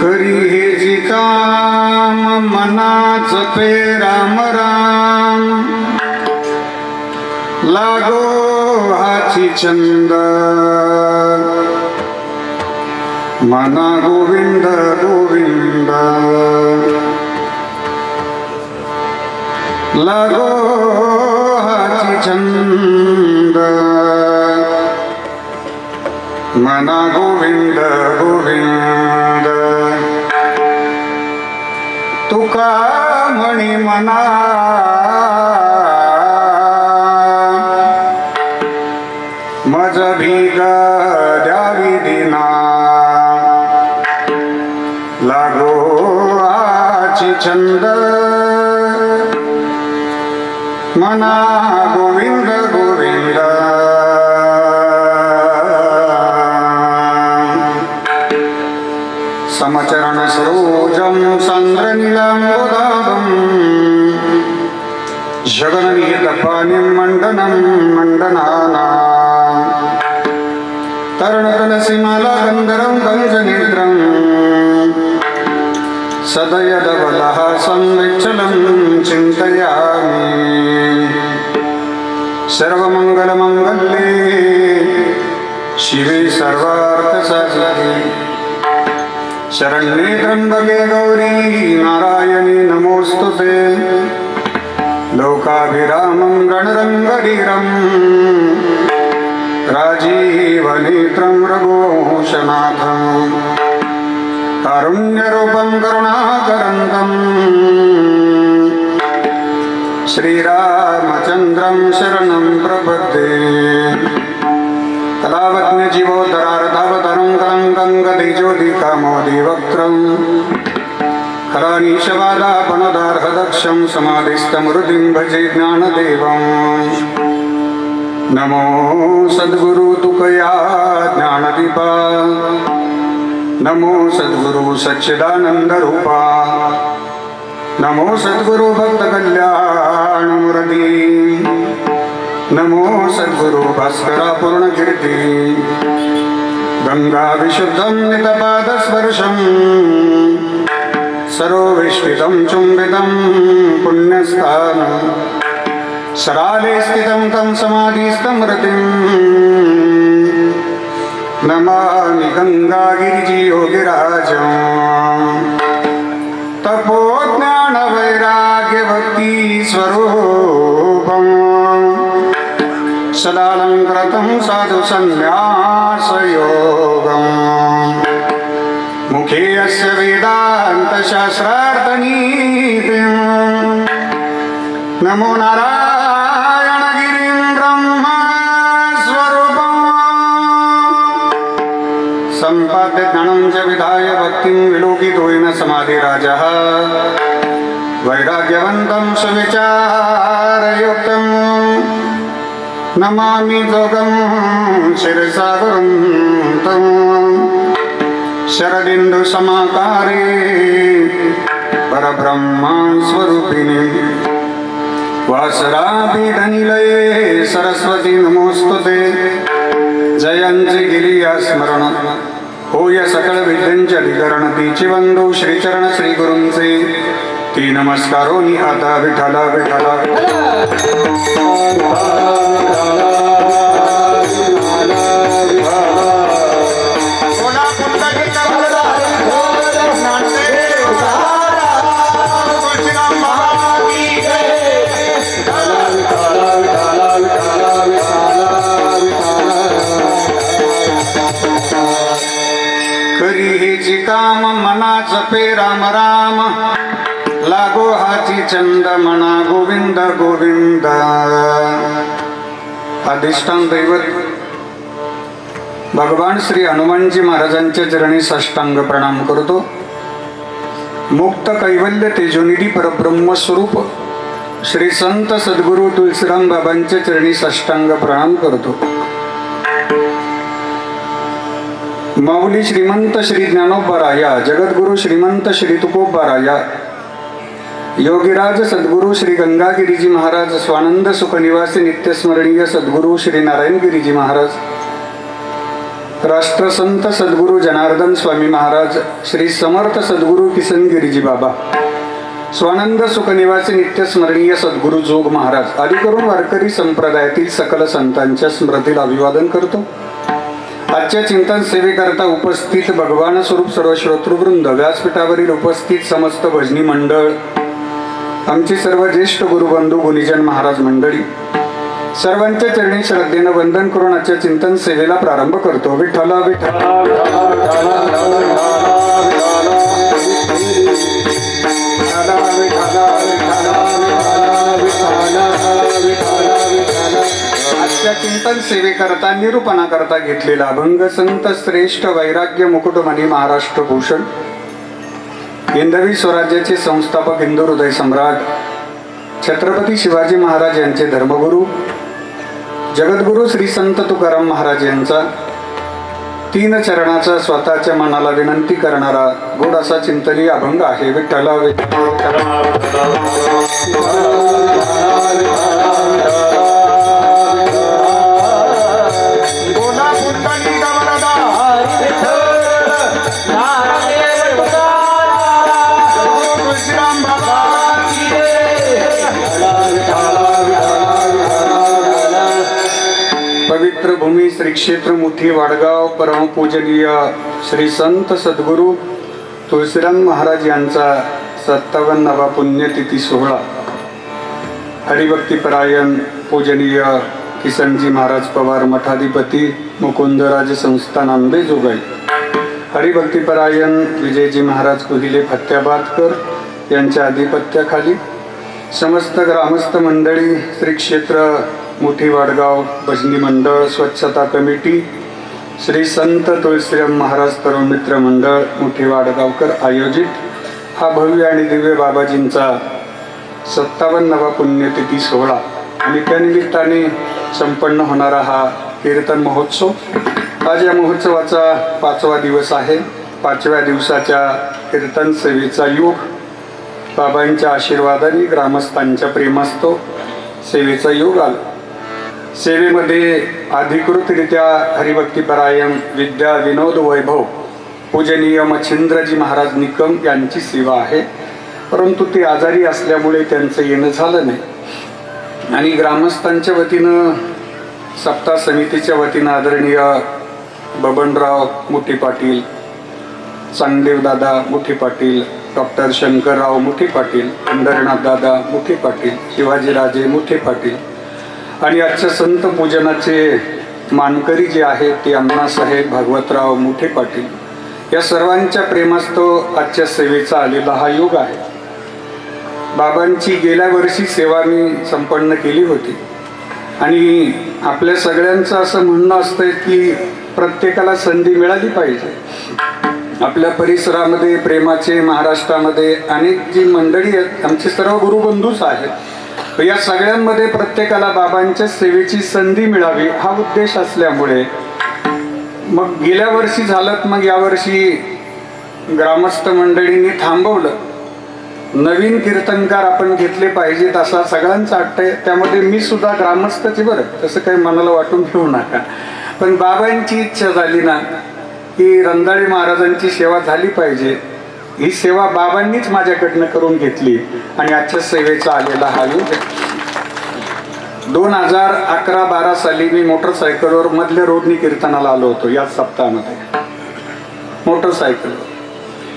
करी हे जी काम मनाच पे राम राम, लागो हाची छंद मना गोविंद गोविंद, लागो हाची छंद मना गोविंद गोविंद. तुका म्हणी मना मज भीग द्यावी दिना, लागो आची छंद मना गोविंद गोविंद. समचरण सरोजं सान्द्रनीलाम्बोदाभं, जगन्निहितपाणिं मण्डनं मण्डनानां, तरणतलसीमालागन्धरं गञ्जनेत्रं, सदयदबलः संविच्चलं चिन्तयामि. सर्वमङ्गलमङ्गल्ये शिवे सर्वार्थसाधिके, शरण्ये त्र्यंबके गौरी नारायणी नमोस्तुते. लोकाभिरामं रणरङ्गधीरं राजीवनेत्रं रघुवंशनाथं, कारुण्यरूपं करुणाकरन्दं श्रीरामचन्द्रं शरणं प्रपद्ये. कलावत्न्य जीवोद्धरार्थावतारं कलङ्कं गतिज्योतिकामोदिवक्त्रं, खरानीशबाधापनदार्हदक्षं समाधिस्थमृतिं भजे ज्ञानदेवं. नमो सद्गुरु तुकया ज्ञानदीपा, नमो सद्गुरु सच्चिदानन्दरूपा, नमो सद्गुरु भक्तकल्याणमूर्ती, नमो सद्गुरु भास्करा पूर्णकीर्ती. गंगा विशुद्धं नितपादस्पर्शं, सरोविष्टितं चुम्बितं पुण्यस्थानं, सराले स्थितं तं समाधिस्थमृतिं. नमामि गंगागिरियोगिराजं, तपोज्ञानवैराग्यभक्ति स्वरूपं, सदालङ्कृतं साधु सन्न्यासयोगं. मुखे अस्य वेदान्तशास्त्रार्थनीतिं, नमो नारायणगिरिं ब्रह्मस्वरूपं. सम्पाद्य ज्ञानं च विधाय भक्तिं विलोकितो येन समाधिराजः, वैराग्यवन्तं सुविचारयुक्तं. नमामि जोगं शिरसा गुरुं, शरदिन्दुसमाकारे परब्रह्मस्वरूपिणे. वासरापीठनिलये सरस्वती नमोस्तुते. जयंती गिरिया स्मरण होय सकळ विद्यांचे अधिकरण. तिची वंदू श्रीचरण श्री गुरूंचे, ती नमस्कारोनी आता विठाला विठाला. करी हे जी काम मनाच पे राम राम, लागो हाची छंद म्हणा गोविंद गोविंद. अधिष्ठान दैवत भगवान श्री हनुमानजी महाराजांच्या चरणी साष्टांग प्रणाम करतो. मुक्त कैवल्य तेजोनिधी परब्रह्म स्वरूप श्री संत सद्गुरु तुलसीराम बाबांच्या चरणी साष्टांग प्रणाम करतो. माऊली श्रीमंत श्री ज्ञानोबराया, जगद्गुरु श्रीमंत श्री तुकोबराया, योगीराज सद्गुरु श्री गंगागिरीजी महाराज, स्वानंद सुख निवासी नित्यस्मरणीय सद्गुरु श्री नारायणगिरीजी महाराज, राष्ट्रसंत सद्गुरू जनार्दन स्वामी महाराज, श्री समर्थ सद्गुरू किसनगिरीजी बाबा, स्वानंद सुखनिवासी नित्य स्मरणीय सद्गुरू जोग महाराज आदी करून वारकरी संप्रदायातील सकल संतांच्या स्मृतीला अभिवादन करतो. आजच्या चिंतन सेवेकरता उपस्थित भगवान स्वरूप सर्व श्रोतृवृंद, व्यासपीठावरील उपस्थित समस्त भजनी मंडळ, आमची सर्व ज्येष्ठ गुरुबंधू गुणीजन महाराज मंडळी, सर्वांच्या चरणी श्रद्धेनं वंदन करून आजच्या चिंतन सेवेला प्रारंभ करतो. विठ्ठला विठ्ठला आजच्या चिंतन सेवेकरता निरूपणा करता घेतलेला अभंग संत श्रेष्ठ वैराग्य मुकुटमणी महाराष्ट्र भूषण हिंदवी स्वराज्याचे संस्थापक, हिंदू हृदय सम्राट छत्रपती शिवाजी महाराज यांचे धर्मगुरू जगद्गुरू श्री संत तुकाराम महाराज यांचा 3 चरणाचा स्वतःच्या मनाला विनंती करणारा गोड असा चिंतनीय अभंग आहे. विठ्ठला पवित्र भूमी श्री क्षेत्र मुठी वाडगाव परमपूजनीय श्री संत सद्गुरू तुळशीराम महाराज यांचा 57वा पुण्यतिथी सोहळा हरिभक्तीपरायण पूजनीय किसनजी महाराज पवार मठाधिपती मुकुंदराज संस्थान आंबेजोगाई, हरिभक्तीपरायण विजयजी महाराज कुहिले फत्याबादकर यांच्या अधिपत्याखाली समस्त ग्रामस्थ मंडळी, श्री क्षेत्र मुठी वाडगाव भजनी मंडळ, स्वच्छता कमिटी, श्री संत तुळशीराम महाराज तरुण मित्र मंडळ मुठी वाडगावकर आयोजित हा भव्य आणि दिव्य बाबाजींचा 57वा पुण्यतिथी सोहळा आणि त्यानिमित्ताने संपन्न होणारा हा कीर्तन महोत्सव. आज या महोत्सवाचा 5वा दिवस आहे. 5व्या दिवसाच्या कीर्तन सेवेचा योग बाबांच्या आशीर्वादाने, ग्रामस्थांच्या प्रेमास्तव सेवेचा योग आला. सेवेमध्ये अधिकृतरित्या हरिभक्तीपरायण विद्या विनोद वैभव पूजनीय मच्छिंद्रजी महाराज निकम यांची सेवा आहे, परंतु ते आजारी असल्यामुळे त्यांचं येणं झालं नाही. आणि ग्रामस्थांच्या वतीनं, सप्ताह समितीच्या वतीनं आदरणीय बबनराव मुठी पाटील, चांगदेव दादा मुठी पाटील, डॉक्टर शंकरराव मुठी पाटील, पंढरीनाथ दादा मुठी पाटील, शिवाजीराजे मुठी पाटील आणि आजच्या संत पूजनाचे मानकरी जे आहेत ते अण्णासाहेब भागवतराव मुठे पाटील, या सर्वांच्या प्रेमास्तव आजच्या सेवेचा आलेला हा योग आहे. बाबांची गेल्या वर्षी सेवा मी संपन्न केली होती आणि आपल्या सगळ्यांचं असं म्हणणं असतं की प्रत्येकाला संधी मिळाली पाहिजे. आपल्या परिसरामध्ये प्रेमाचे, महाराष्ट्रामध्ये अनेक जी मंडळी आहेत, आमचे सर्व गुरुबंधूच आहेत, या सगळ्यांमध्ये प्रत्येकाला बाबांच्या सेवेची संधी मिळावी हा उद्देश असल्यामुळे मग गेल्या वर्षी झालं, मग यावर्षी ग्रामस्थ मंडळींनी थांबवलं. नवीन कीर्तनकार आपण घेतले पाहिजेत असा सगळ्यांचा हट्ट आहे. त्यामध्ये मी सुद्धा ग्रामस्थच, बरं तसं काही मनाला वाटून घेऊ नका, पण बाबांची इच्छा झाली ना की रंधाळे महाराजांची सेवा झाली पाहिजे. ही सेवा बाबांनीच माझ्याकडनं करून घेतली आणि आजच्या सेवेचा आलेला हा योग. 2011-12 साली मी मोटरसायकलवर मधल्या रोडनी कीर्तनाला आलो होतो. याच सप्ताहामध्ये मोटरसायकलवर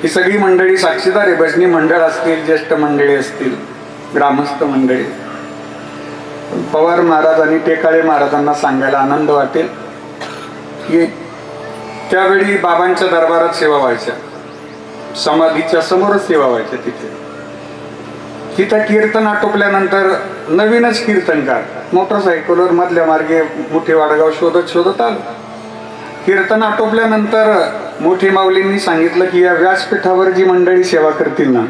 ही सगळी मंडळी साक्षीदार आहे. भजनी मंडळ असतील, ज्येष्ठ मंडळी असतील, ग्रामस्थ मंडळी. पवार महाराज आणि टेकाळे महाराजांना सांगायला आनंद वाटेल की त्यावेळी बाबांच्या दरबारात सेवा व्हायच्या, समाधीच्या समोरच सेवा व्हायच्या. तिथं कीर्तन आटोपल्यानंतर नवीनच कीर्तनकार मोटरसायकलवर मधल्या मार्गे मुठी वाडगाव शोधत आलो. कीर्तन आटोपल्यानंतर मोठी माऊलींनी सांगितलं की या व्यासपीठावर जी मंडळी सेवा करतील ना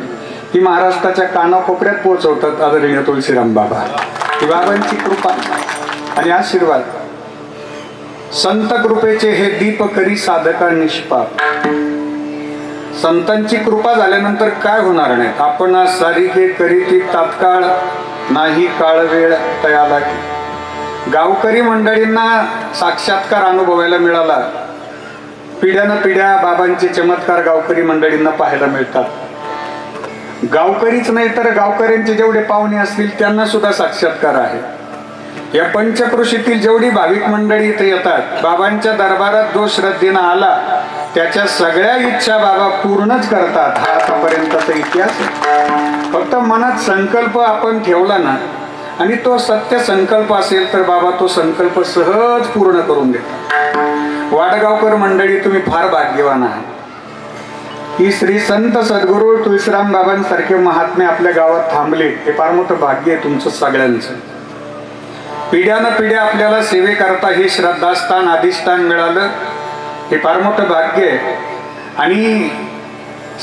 ती महाराष्ट्राच्या कानाकोपऱ्यात पोहोचवतात आदरणीय तुळशीराम बाबा. ही बाबांची कृपा आणि आशीर्वाद. संत कृपेचे हे दीप करी साधका निष्पाप. संतांची कृपा झाल्यानंतर काय होणार नाही. आपण सारिके करीती तात्काळ नाही काळ वेळ तयाला. गावकरी मंडळींना साक्षात्कार अनुभवायला मिळाला पिढ्यानं पिढ्या बाबांचे चमत्कार गावकरी मंडळींना पाहायला मिळतात. गावकरीच नाही तर गावकऱ्यांचे जेवढे पाहुणे असतील त्यांना सुद्धा साक्षात्कार आहे. या पंचक्रोशीतील जेवढी भाविक मंडळी इथे येतात, बाबांच्या दरबारात जो श्रद्धेनं आला त्याच्या सगळ्या इच्छा बाबा पूर्णच करतात. हा आतापर्यंतचा इतिहास आहे. फक्त मनात संकल्प आपण ठेवला ना आणि तो सत्य संकल्प असेल तर बाबा तो संकल्प सहज पूर्ण करून देतात. वाडगावकर मंडळी तुम्ही फार भाग्यवान आहात की श्री संत सद्गुरू तुळशीराम बाबांसारखे महात्मे आपल्या गावात थांबले. हे फार मोठं भाग्य आहे तुमचं सगळ्यांचं. पिढ्यानं पिढ्या आपल्याला सेवे करता हे श्रद्धास्थान अधिष्ठान मिळालं, हे फार मोठं भाग्य आहे. आणि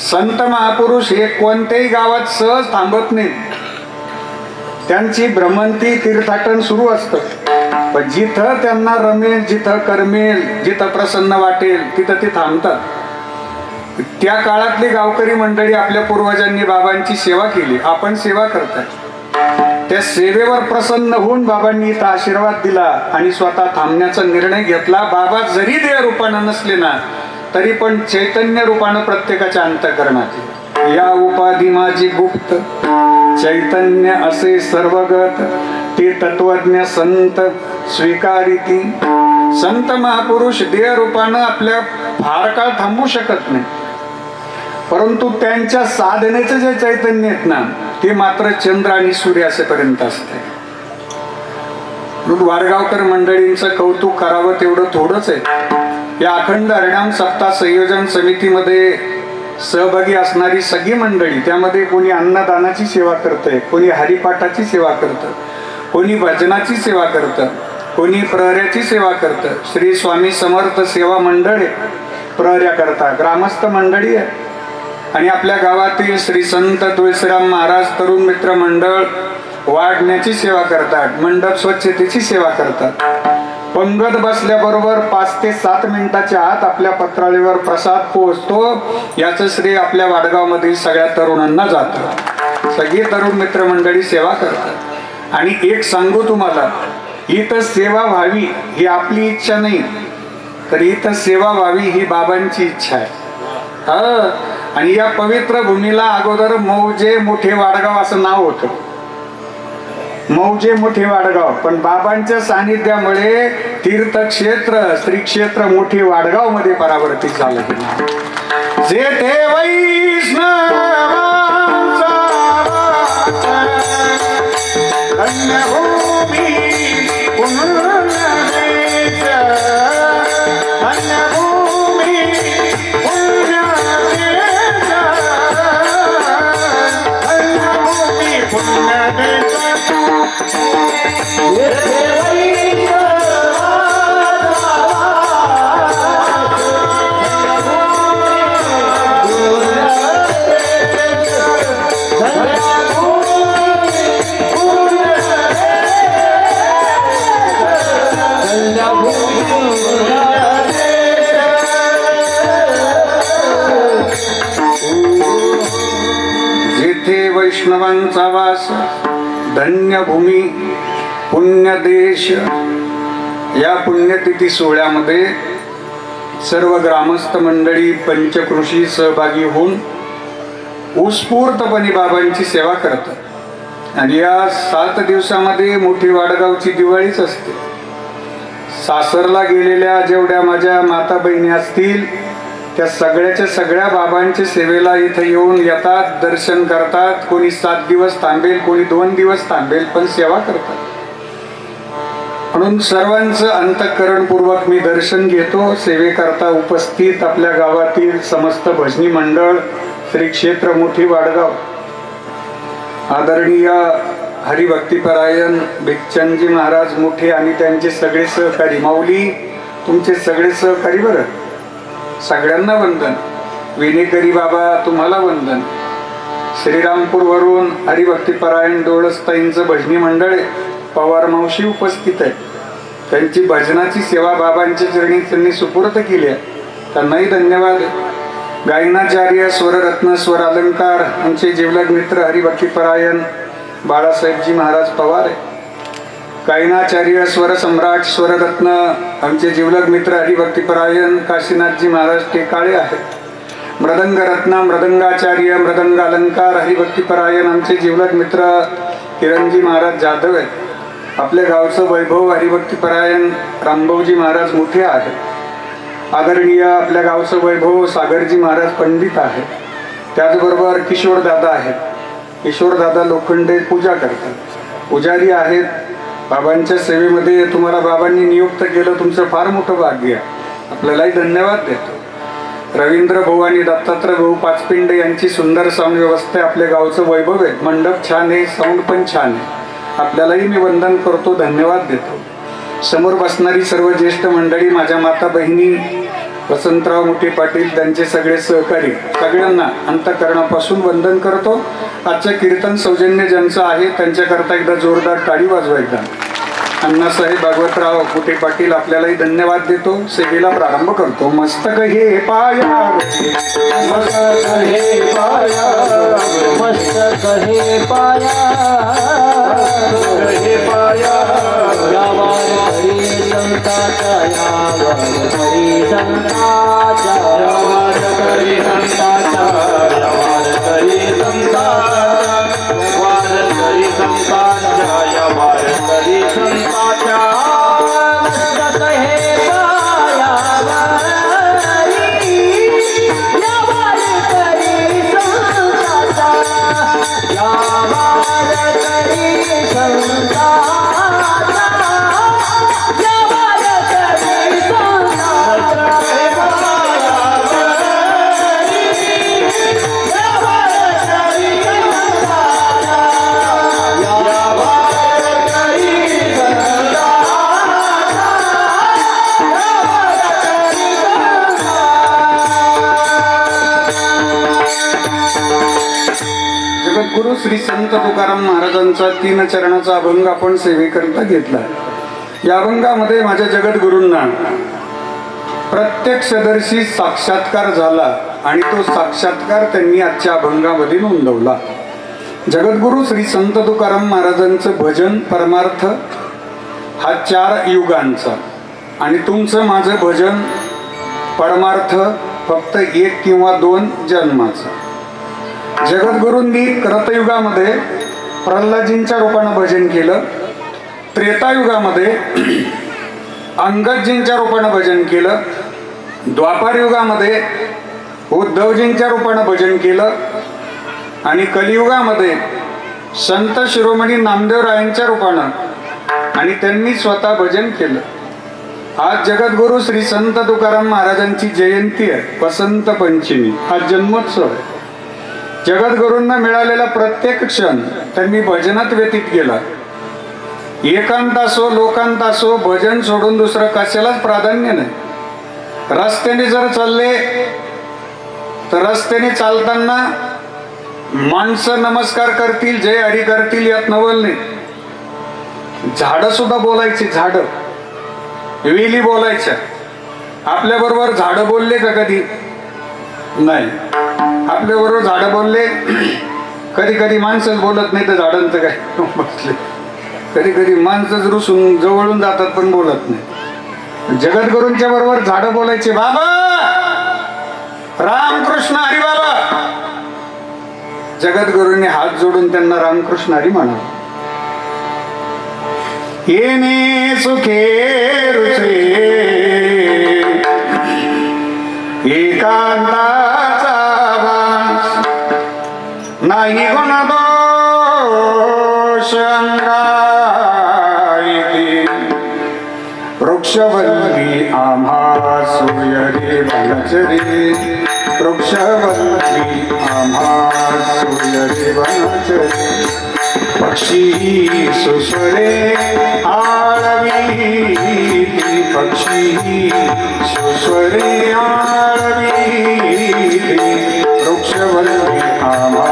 संत महापुरुष हे कोणत्याही गावात सहज थांबत नाहीत. त्यांची भ्रमंती तीर्थाटन सुरू असतं. पण जिथं त्यांना रमेल, जिथं करमेल, जिथं प्रसन्न वाटेल तिथं ते थांबतात. त्या काळातली गावकरी मंडळी आपल्या पूर्वजांनी बाबांची सेवा केली, आपण सेवा करतात. त्या सेवेवर प्रसन्न होऊन बाबांनी इथं आशीर्वाद दिला आणि स्वतः थांबण्याचा निर्णय घेतला. बाबा जरी देह रूपानं नसले ना तरी पण चैतन्य रूपानं प्रत्येकाच्या अंतःकरणात. या उपाधी माझी गुप्त चैतन्य असे सर्वगत, ते तत्वज्ञ संत स्वीकारिती. संत महापुरुष देह रूपानं आपल्या फार काळ थांबू शकत नाही, परंतु त्यांच्या साधनेचं जे चैतन्य आहेत ना ते मात्र चंद्र आणि सूर्य असेपर्यंत असते. वाडगावकर मंडळींचं कौतुक करावं तेवढं थोडंच आहे. या अखंड हरिनाम सप्ताह संयोजन समितीमध्ये सहभागी असणारी सगळी मंडळी, त्यामध्ये कोणी अन्नदानाची सेवा करतंय, कोणी हरिपाठाची सेवा करतं, कोणी भजनाची सेवा करतं, कोणी प्रहर्याची सेवा करतं. श्री स्वामी समर्थ सेवा मंडळ प्रहर्या करता, ग्रामस्थ मंडळी आहे. आणि आपल्या गावातील श्री संत तुळशीराम महाराज तरुण मित्र मंडळ वाढण्याची सेवा करतात, मंडप स्वच्छतेची सेवा करतात. पंगत बसल्याबरोबर 5 ते 7 मिनिटाच्या आत आपल्या पत्राळीवर प्रसाद पोहोचतो. याचं श्रेय आपल्या वाडगाव मधील सगळ्या तरुणांना जातं. सगळी तरुण मित्र मंडळी सेवा करतात. आणि एक सांगू तुम्हाला, इथं सेवा व्हावी ही आपली इच्छा नाही, तर इथं सेवा व्हावी ही बाबांची इच्छा आहे. आणि या पवित्र भूमीला अगोदर मौजे मोठे वाडगाव असं नाव होतं. मौजे मोठे वाडगाव, पण बाबांच्या सानिध्यामुळे तीर्थक्षेत्र श्री क्षेत्र मोठे वाडगाव मध्ये परावर्तित झालं. जे ते वैष्णवांचा धन्यभूमी पुण्यदेश, धन्यभूमी पुण्यदेश, धन्यभूमी पुण्यदेश. जिथे वैष्णवांचा वास, धन्यभूमी पुण्यदेश. या पुण्यतिथी सोहळ्यामध्ये सर्व ग्रामस्थ मंडळी पंचकृषी सहभागी होऊन उत्स्फूर्तपणे बाबांची सेवा करतात. आणि या 7 दिवसामध्ये मोठी वाडगावची दिवाळीच असते. सासरला गेलेल्या जेवढ्या माझ्या माता बहिणी असतील त्या सगळ्याच्या सगळ्या बाबांच्या सेवेला इथं येऊन येतात, दर्शन करतात. कोणी 7 दिवस थांबेल, कोणी 2 दिवस थांबेल, पण सेवा करतात. म्हणून सर्वांचं अंतःकरणपूर्वक मी दर्शन घेतो. सेवेकरता उपस्थित आपल्या गावातील समस्त भजनी मंडळ, श्री क्षेत्र मोठी वाडगाव, आदरणीय हरिभक्तीपरायण भिक्षणजी महाराज मोठे आणि त्यांचे सगळे सहकारी, माऊली तुमचे सगळे सहकारी, बरं सगळ्यांना वंदन. विनेकरी बाबा तुम्हाला वंदन. श्रीरामपूरवरून हरिभक्तीपरायण डोळसताईंचं भजनी मंडळ पवार मावशी उपस्थित आहे. त्यांची भजनाची सेवा बाबांच्या चरणी त्यांनी सुपूर्द केली आहे, त्यांनाही धन्यवाद. गायनाचार्य स्वररत्न स्वर अलंकार आमचे जिवलग मित्र हरिभक्तीपरायण बाळासाहेबजी महाराज पवार आहे. कायनाचार्य स्वर सम्राट स्वररत्न आमचे जिवलग मित्र हरिभक्तीपरायण काशीनाथजी महाराज टेकाळे आहेत. मृदंग रत्न मृदंगाचार्य मृदंग अलंकार हरिभक्तीपरायण आमचे जिवलग मित्र किरणजी महाराज जाधव आहेत. आपल्या गावचं वैभव हरिभक्तीपरायण रामभाऊजी महाराज मोठे आहेत. आदरणीय आपल्या गावचं वैभव सागरजी महाराज पंडित आहेत. त्याचबरोबर किशोरदादा आहेत. किशोरदादा लोखंडे पूजा करतात, पुजारी आहेत. बाबांच्या सेवेमध्ये तुम्हाला बाबांनी नियुक्त केलं, तुमचं फार मोठं भाग्य आहे. आपल्यालाही धन्यवाद देतो. रवींद्र भाऊ आणि दत्तात्रय भाऊ पाचपिंडे यांची सुंदर साऊंड व्यवस्था आहे. आपल्या गावचं वैभव आहे, मंडप छान आहे, साऊंड पण छान आहे. आपल्यालाही मी वंदन करतो, धन्यवाद देतो. समोर बसणारी सर्व ज्येष्ठ मंडळी, माझ्या माता बहिणी, वसंतराव मोठे पाटील, त्यांचे सगळे सहकारी, सगळ्यांना अंतःकरणापासून वंदन करतो. आजचं कीर्तन सौजन्य ज्यांचं आहे त्यांच्याकरता एकदा जोरदार टाळी वाजवा. एकदा अण्णासाहेब भागवतराव मोठे पाटील, आपल्यालाही धन्यवाद देतो. सेवेला प्रारंभ करतो. मस्तक हे पाया, मस्तक हे पाया, मस्तक हे पाया, हे पाया, यावर हरी संताचा, यावर हरी संताचा, यावर हरी संताचा, यावर हरी संताचा, वार हरी संताचा, यावर हरी संताचा. मस्तक हे पाया, जगद्गुरु श्री संत तुकाराम महाराजांचा 3 चरणाचा अभंग आपण सेवेकरता घेतला. या अभंगामध्ये माझ्या जगद्गुरूंना प्रत्यक्षदर्शी साक्षात्कार झाला आणि तो साक्षात्कार त्यांनी आजच्या अभंगामध्ये नोंदवला. जगद्गुरु श्री संत तुकाराम महाराजांचं भजन परमार्थ हा 4 युगांचा आणि तुमचं माझं भजन परमार्थ फक्त 1 किंवा 2 जन्माचा. जगद्गुरूंनी क्रतयुगामध्ये प्रल्हादजींच्या रूपानं भजन केलं, त्रेतायुगामध्ये अंगदजींच्या रूपानं भजन केलं, द्वापार युगामध्ये उद्धवजींच्या रूपानं भजन केलं आणि कलियुगामध्ये संत शिरोमणी नामदेवरायांच्या रूपानं आणि त्यांनी स्वतः भजन केलं. आज जगद्गुरु श्री संत तुकाराम महाराजांची जयंती आहे, वसंत पंचमी, आज जन्मोत्सव आहे. जगद्गुरूंना मिळालेला प्रत्येक क्षण त्यांनी भजनात व्यतीत केला. एकांत असो लोकांत असो, भजन सोडून दुसरं कशालाच प्राधान्य नाही. रस्त्याने जर चालले तर रस्त्याने चालताना माणसं नमस्कार करतील, जय हरी करतील, यात नवल नाही. झाडं सुद्धा बोलायची, झाडं वेली बोलायच्या. आपल्या बरोबर झाडं बोलले का कधी? नाही. आपल्या बरोबर झाडं बोलले, कधी कधी माणसंच बोलत नाही तर झाडांचं काय बसले. कधी कधी माणसंच रुसून जवळून जातात पण बोलत नाही. जगद्गुरूंच्या बरोबर झाडं बोलायचे. बाबा रामकृष्ण हरी बाबा. जगद्गुरूंनी हात जोडून त्यांना रामकृष्ण हरी म्हणाला. येणे सुखे रुचे एकांताचा वास, नाही गुण दोष अंगाई. वृक्षवल्ली आम्हा सूर्यरे वनचरी, वृक्षवल्ली आम्हा सूर्यरे वनचरी. पक्षी सुस्वरे आळवी, पक्षी सुस्वरे आळवी. वृक्षवल्ली आम्हा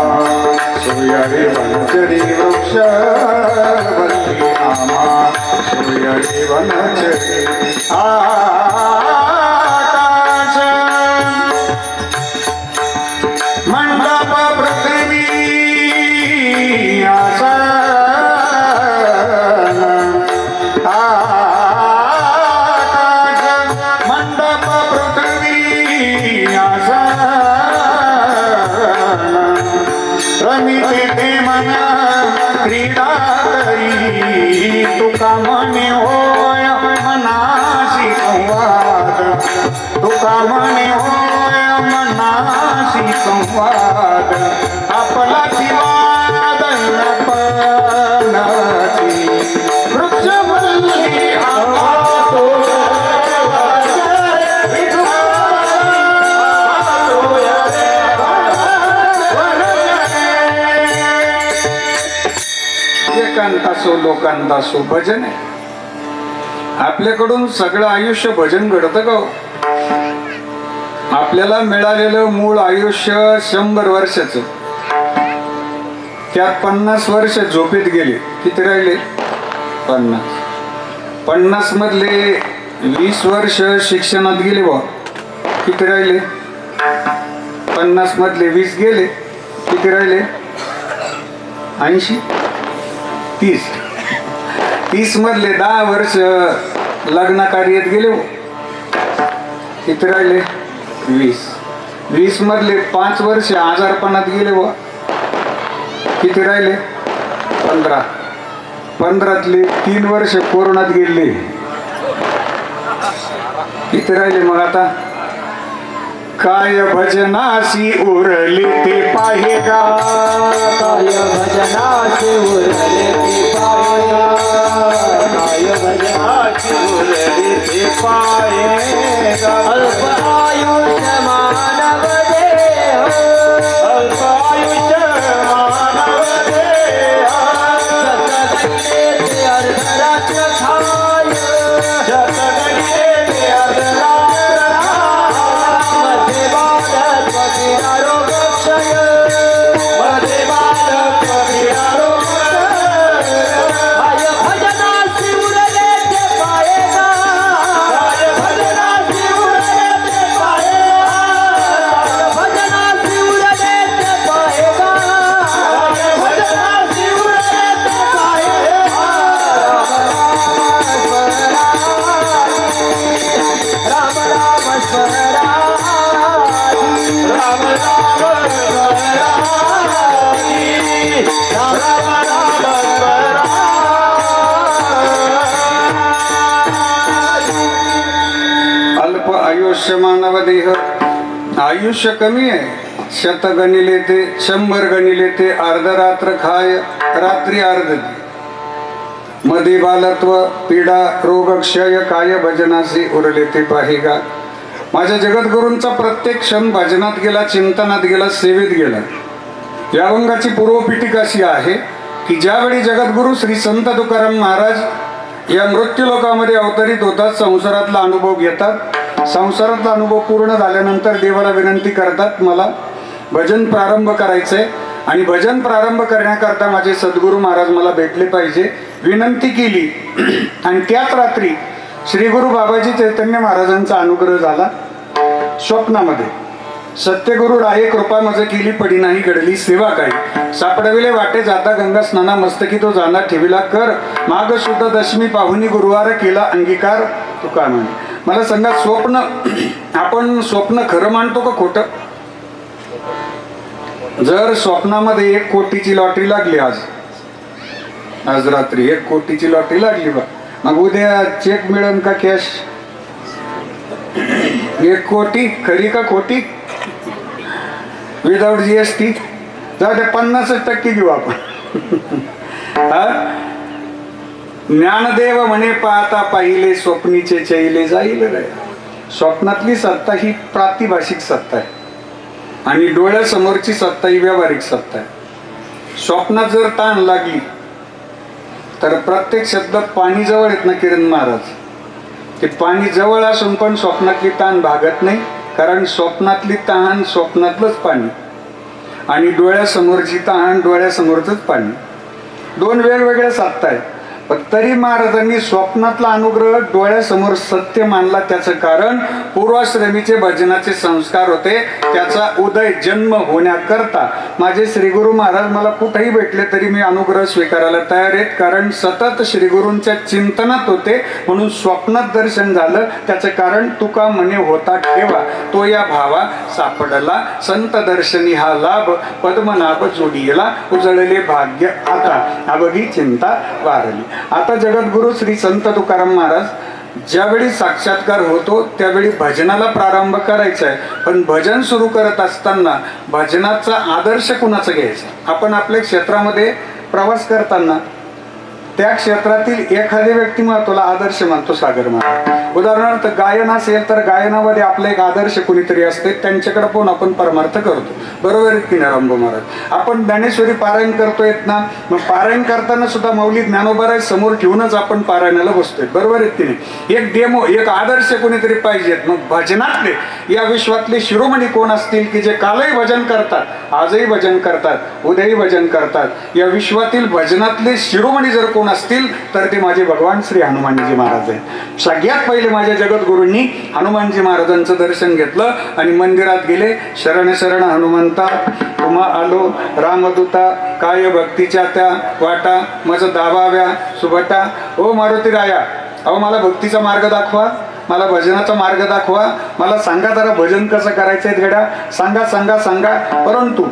सूर्यरे वनचरी, वृक्षवल्ली आम्हा सूर्यरे वनचरी. आकाश मंडप पृथ्वी आसन, आसी संवाद आपला पणाची वृक्षवल्ली आसो एकांतासो लोकांतासो भजन आहे. आपल्याकडून सगळं आयुष्य भजन घडतं का हो? आपल्याला मिळालेलं मूळ आयुष्य 100 वर्षाचं, त्यात 50 वर्ष झोपेत गेले. किती राहिले? 50 मधले 20 वर्ष शिक्षणात गेले बा. किती राहिले? 50 मधले 20 गेले. किती राहिले? 80. 30 मधले 10 वर्ष लग्न कार्यात गेले. किती राहिले? 20 मधले 5 वर्ष आजारपणात गेले बा. किती राहिले? 15तले 3 वर्ष कोरोनात गेले. किती राहिले मग आता? काय भजनाशी उरले ते पाहेगा, काय भजनाचे उरले ते पाहेगा, काय भजनाचे उरले ते पाहेगा. अल्प आयुष्य मानव देह, अल्प आयुष्य मानव देह, शतगणिले ते अर्धरात्र खाय, शतगणिले ते अर्धरात्र मध्ये बालक पतिना रोग क्षय, मध्ये बालक पतिना रोग क्षय. काय भजनासी उरले ते पाहेगा, काय भजनासी उरले ते पाहेगा, भजनासी उरले ते पाहेगा, भजनासी उरले ते पाहेगा. राम राम स्मरारी, राम राम स्मरारी, राम राम स्मरारी. अल्प आयुष्य मानव देह. आयुष्य कमी आहे. 100 गणिले ते 100 गणिले ते अर्धरात्र खाय, रात्री अर्ध दे. मध्ये बालत्व पीडा रोग क्षय, काय भजनासी उरले ते पाहेगा. माझ्या जगद्गुरूंचा प्रत्येक क्षण भजनात गेला, चिंतनात गेला, सेवेत गेला. या अभंगाची पूर्वपीठिका अशी आहे की ज्यावेळी जगद्गुरू श्री संत तुकाराम महाराज या मृत्यूलोकामध्ये अवतरित होतात, संसारातला अनुभव घेतात. संसारातला अनुभव पूर्ण झाल्यानंतर देवाला विनंती करतात, मला भजन प्रारंभ करायचंय आणि भजन प्रारंभ करण्याकरता माझे सद्गुरू महाराज मला भेटले पाहिजे. विनंती केली आणि त्याच रात्री श्री गुरु बाबाजी चैतन्य महाराजांचा अनुग्रह झाला. स्वप्नामध्ये सत्यगुरु राहे कृपा मज केली, पडी नाही घडली सेवा काही. सापडविले वाटे जाता गंगा स्नाना, मस्तकी तो जाणार ठेविला कर. माग शुद्ध दशमी पाहुनी गुरुवार केला अंगीकार. तुका म्हणे. मला सांगा, स्वप्न आपण स्वप्न खरं मानतो का खोटं? जर स्वप्नामध्ये 1 कोटीची लॉटरी लागली, आज रात्री 1 कोटीची लॉटरी लागली बा, मग उद्या चेक मिळेल का कॅश? 1 कोटी खरी का खोटी? Without GST. जाऊ द्या 50% घेऊ आपण. ज्ञानदेव म्हणे पाहता पाहिले, स्वप्नीचे चैले जाईल रे. स्वप्नातली सत्ता ही प्रातिभाषिक सत्ता आहे आणि डोळ्यासमोरची सत्ता ही व्यावहारिक सत्ता आहे. स्वप्नात जर ताण लागली तर प्रत्येक शब्द पाणी जवळ येत ना किरण महाराज, ते पाणी जवळ असून पण स्वप्नातली ताण भागत नाही, कारण स्वप्नातली तहान स्वप्नातलंच पाणी आणि डोळ्यासमोरची तहान डोळ्यासमोरचंच पाणी. 2 वेगवेगळ्या सत्ता आहेत. पण तरी महाराजांनी स्वप्नातला अनुग्रह डोळ्यासमोर सत्य मानला. त्याचं कारण पूर्वाश्रमीचे भजनाचे संस्कार होते. त्याचा उदय जन्म होण्याकरता माझे श्रीगुरु महाराज मला कुठेही भेटले तरी मी अनुग्रह स्वीकारायला तयार आहेत, कारण सतत श्रीगुरूंच्या चिंतनात होते. म्हणून स्वप्नात दर्शन झालं. त्याचं कारण तुका म्हणे होता ठेवा, तो या भावा सापडला. संत दर्शनी हा लाभ, पद्मनाभ जोडीला उजळले भाग्य आता. अबघी चिंता वारली. आता जगद्गुरु श्री संत तुकाराम महाराज ज्यावेळी साक्षात्कार होतो त्यावेळी भजनाला प्रारंभ करायचा आहे, पण भजन सुरू करत असताना भजनाचा आदर्श कुणाचा घ्यायचा? आपण आपल्या क्षेत्रामध्ये प्रवास करताना त्या क्षेत्रातील एखाद्या व्यक्तिमत्वाला आदर्श मानतो सागर महाराज. उदाहरणार्थ गायन असेल तर गायनामध्ये आपला एक आदर्श कुणीतरी असते, त्यांच्याकडे पाहून आपण परमार्थ करतो. बरोबर आहे की नाही रामभाऊ महाराज? आपण ज्ञानेश्वरी पारायण करतोय ना, मग पारायण करताना सुद्धा माऊली ज्ञानोबा समोर ठेवूनच आपण पारायणाला बसतोय. बरोबर आहे की नाही? एक डेमो, एक आदर्श कोणीतरी पाहिजेत. मग भजनातले या विश्वातले शिरोमणी कोण असतील की जे कालही भजन करतात, आजही भजन करतात, उद्याही भजन करतात? या विश्वातील भजनातले शिरोमणी जर कोण असतील तर ते माझे भगवान श्री हनुमानजी महाराज आहेत. सगळ्यात पहिले माझ्या जगद्गुरूंनी हनुमानजी महाराजांचं दर्शन घेतलं आणि मंदिरात गेले. शरण शरण हनुमंता तुम्हा आलो, रामदूता काय भक्तीच्या त्या वाटा, मज दाबाव्या सुभटा. ओ मारुती राया, अहो मला भक्तीचा मार्ग दाखवा, मला भजनाचा मार्ग दाखवा, मला सांगा जरा भजन कसं करायचंय गड्या, सांगा सांगा सांगा. परंतु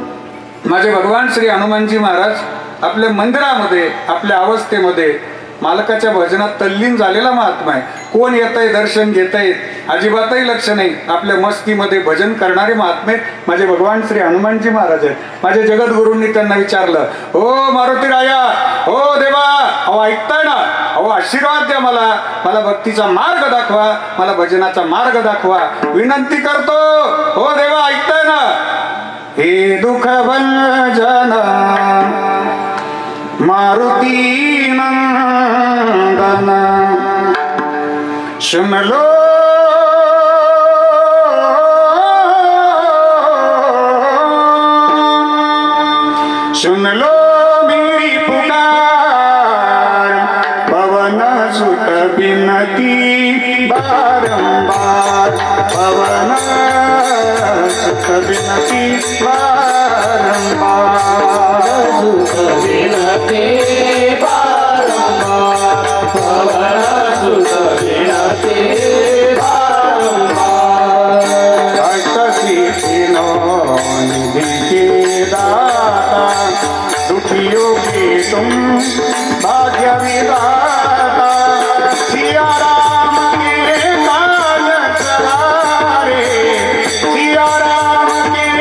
माझे भगवान श्री हनुमानजी महाराज आपल्या मंदिरामध्ये, आपल्या अवस्थेमध्ये मालकाच्या भजनात तल्लीन झालेला महात्मा आहे. कोण येत आहे, दर्शन घेत आहेत, अजिबातही लक्ष नाही. आपल्या मस्तीमध्ये भजन करणारे महात्मे माझे भगवान श्री हनुमानजी महाराज आहेत. माझ्या जगद्गुरूंनी त्यांना विचारलं, हो मारुती राया, हो देवा, अहो ऐकताय ना, अहो आशीर्वाद द्या, मला मला भक्तीचा मार्ग दाखवा, मला भजनाचा मार्ग दाखवा, विनंती करतो. हो देवा ऐकताय ना? हे दुःख भंजन मारुती नंदन सुन लो, सुन लो मेरी पुकार, पवन सुत बिनती बारंबार, पवन सुत बिनती बारंबार, सुत विनती बारंबार, पवन सुत विनती बारंबार. निधि के दाता, दुखियों के तुम भाग्य विधाता, सिया राम के काज सवारे, सिया राम के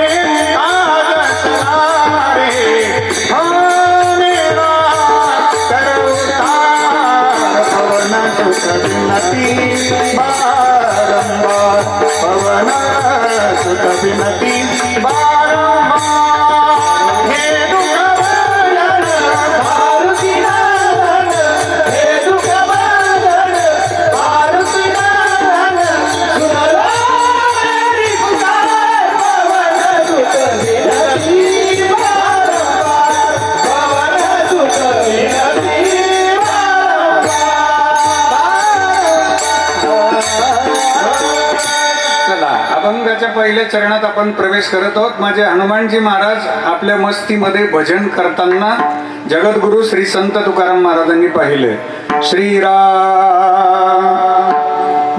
काज सवारे, मेरा करो तार, पवन सुत विनती बारंबार, पवन सुत विनती बारंबार. हे दुःख भंजन मारुती नंदन, हे दुःख भंजन मारुती नंदन, सुन लो मेरी पुकार, पवन सुत विनती बारंबार, पवन सुत विनती बारंबार. चला, अभंगाच्या पहिल्या चरणात आपण प्रवेश करत आहोत. माझे हनुमानजी महाराज आपल्या मस्तीमध्ये भजन करताना जगद्गुरु श्री संत तुकाराम महाराजांनी पाहिले. श्रीराम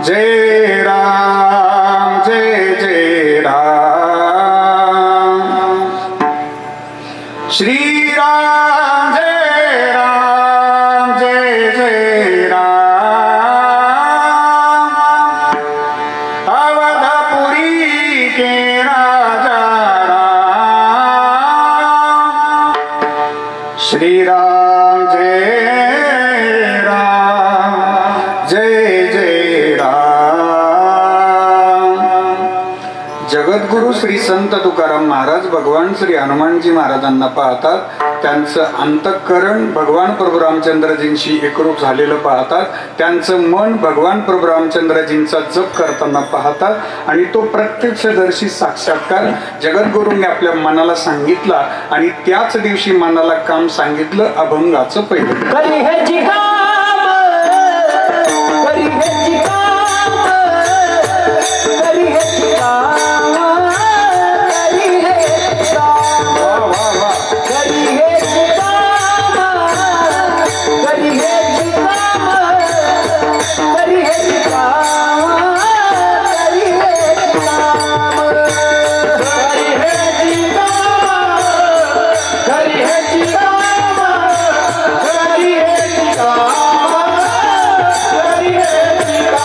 जय राम, जय जय राम, श्रीराम जय राम, जय जय राम, अवधपुरी के राजा राम, श्री राम जय राम, जय जय राम. जगद्गुरु श्री संत तुकाराम महाराज भगवान श्री हनुमानजी महाराजांना पाहतात. त्यांचं अंतःकरण भगवान प्रभू रामचंद्रजींशी एकरूप झालेलं पाहतात. त्यांचं मन भगवान प्रभू रामचंद्रजींचा जप करताना पाहतात आणि तो प्रत्यक्षदर्शी साक्षात्कार जगद्गुरूंनी आपल्या मनाला सांगितला आणि त्याच दिवशी मनाला काम सांगितलं अभंगाचं पहिलं. करी ह्याची काम, करी ह्याची काम, करी ह्याची काम, करी ह्याची काम, वा वा वा. करी ह्याची काम, करी ह्याची काम, करी ह्याची काम, करी ह्याची काम, करी ह्याची काम, करी ह्याची काम, करी ह्याची काम, करी ह्याची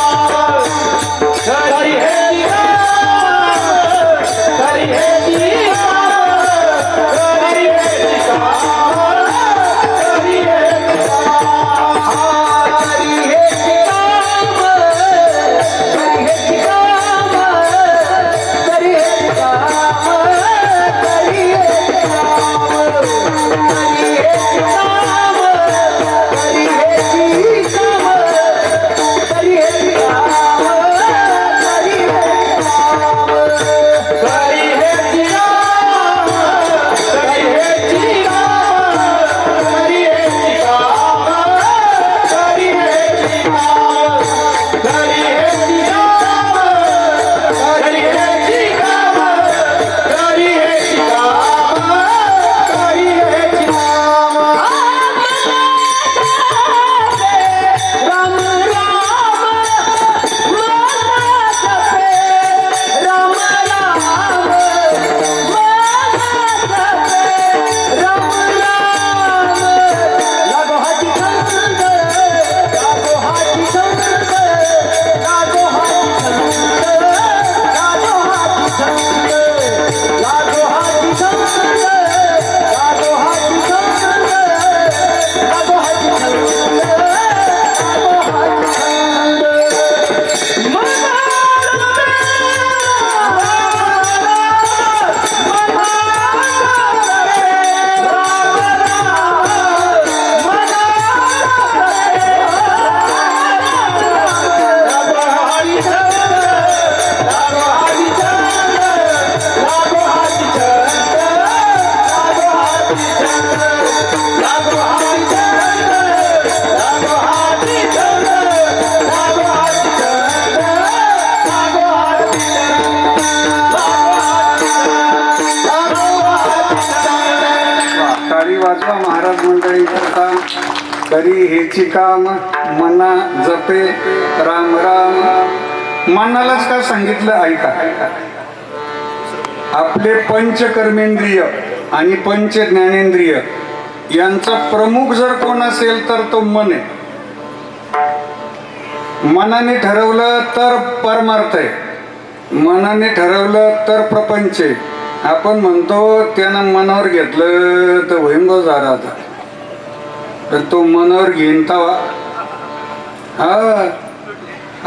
वाजवा महाराज मंडळी करता करी हेची काम मना जपे राम राम. मनालाच का सांगितलं ऐका. आपले पंचकर्मेंद्रिय आणि पंच ज्ञानेंद्रिय यांचा प्रमुख जर कोण असेल तर तो मन आहे. मनाने ठरवलं तर परमार्थ आहे, मनाने ठरवलं तर प्रपंच आहे. आपण म्हणतो त्यानं मनावर घेतलं तर होईन गो झाला आता, तर तो मनावर घेईन तवा हा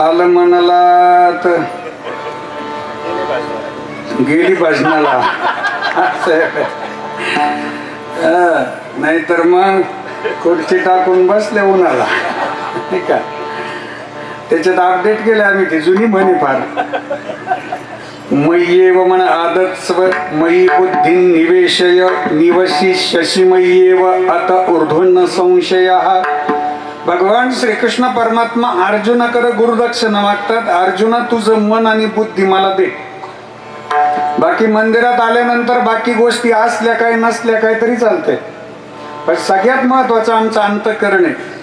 आलं मनाला तर गेली भजनाला नाहीतर मग खुर्ची टाकून बसले उन्हाला. ठीक आहे, त्याच्यात अपडेट केले आम्ही, ती जुनी म्हणे फार. मय्येव मन आदत स्व मयी बुद्धी निवेशय निवशी शशिमय्येव अत ऊर्ध्वन्न संशय. भगवान श्रीकृष्ण परमात्मा अर्जुनाकडे गुरुदक्षिणा मागतात. अर्जुना तुझं मन आणि बुद्धी मला दे. बाकी मंदिरात आल्यानंतर बाकी गोष्टी असल्या काय नसल्या काय तरी चालतंय, पण सगळ्यात महत्वाचं आमचं अंतःकरण आहे.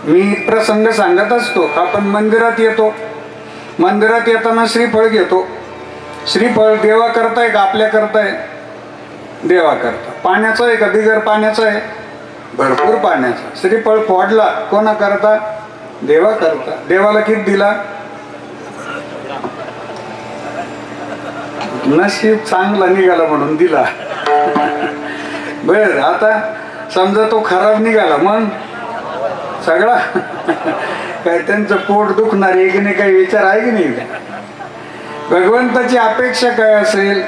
मी प्रसंग सांगत असतो. आपण मंदिरात येतो, मंदिरात येताना श्रीफळ घेतो. श्रीफळ देवा करताय का आपल्या करताय? देवा करता. पाण्याचं आहे का बिगर पाण्याचं आहे? भरपूर पाण्याचं. श्रीफळ फोडला कोणा करता? देवा करता. देवाला किती दिला? नशीब चांगला निघाला म्हणून दिला. बर, आता समजा तो खराब निघाला मग सगळा काय त्यांचं पोट दुखणार आहे की नाही, काही विचार आहे की नाही? भगवंताची अपेक्षा काय असेल?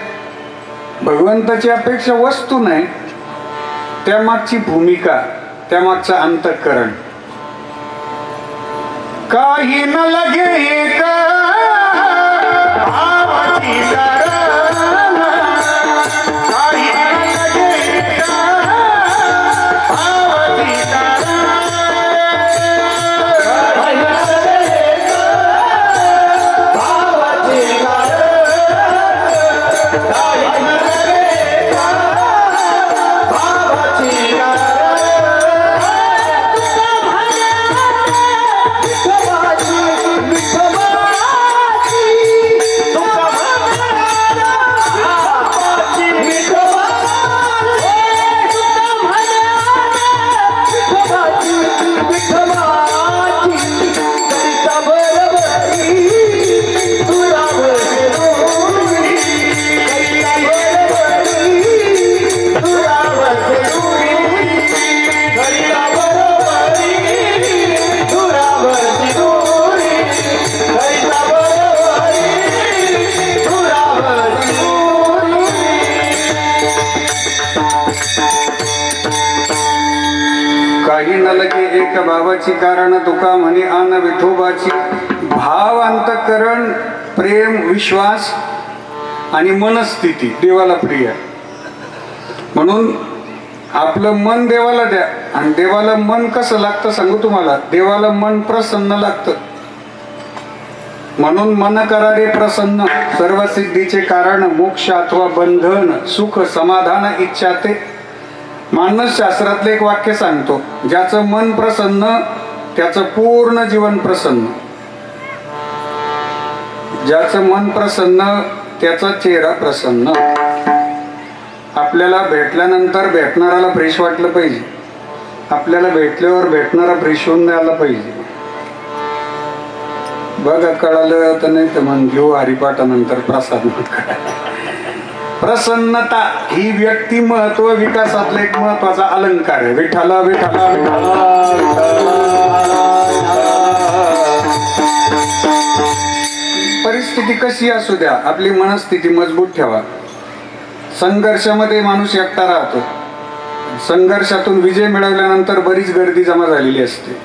भगवंताची अपेक्षा वस्तू नाही, त्यामागची भूमिका, त्यामागचं अंतःकरण. काही न लगे का भावाची कारण, काही न लगे का भावाची कारण. काही न लगे एक भावाची कारण तुका म्हणे आन विठोबाची. भाव, अंतःकरण, प्रेम, विश्वास आणि मनस्थिती देवाला प्रिय. म्हणून आपलं मन देवाला द्या. आणि देवाला मन कसं लागतं सांगू तुम्हाला. देवाला मन प्रसन्न लागतं. म्हणून मन करा रे प्रसन्न, सर्व सिद्धीचे कारण मोक्ष अथवा बंधन सुख समाधान इच्छा ते. मानस शास्त्रातलं एक वाक्य सांगतो, ज्याचं मन प्रसन्न त्याचं पूर्ण जीवन प्रसन्न. ज्याचं मन प्रसन्न त्याचा चेहरा प्रसन्न. आपल्याला भेटल्यानंतर भेटणाऱ्याला फ्रेश वाटलं पाहिजे. आपल्याला भेटल्यावर भेटणारा फ्रेश होऊन द्यायला पाहिजे. बघा कळालं तर नाही तर मग घेऊ हरिपाठानंतर प्रसाद. प्रसन्नता ही व्यक्ती महत्व विकासातला एक महत्वाचा अलंकार आहे. विठाला विठाला विठाला. परिस्थिती कशी असू द्या, आपली मनस्थिती मजबूत ठेवा. संघर्षामध्ये माणूस एकटा राहतो. संघर्षातून विजय मिळवल्यानंतर बरीच गर्दी जमा झालेली असते.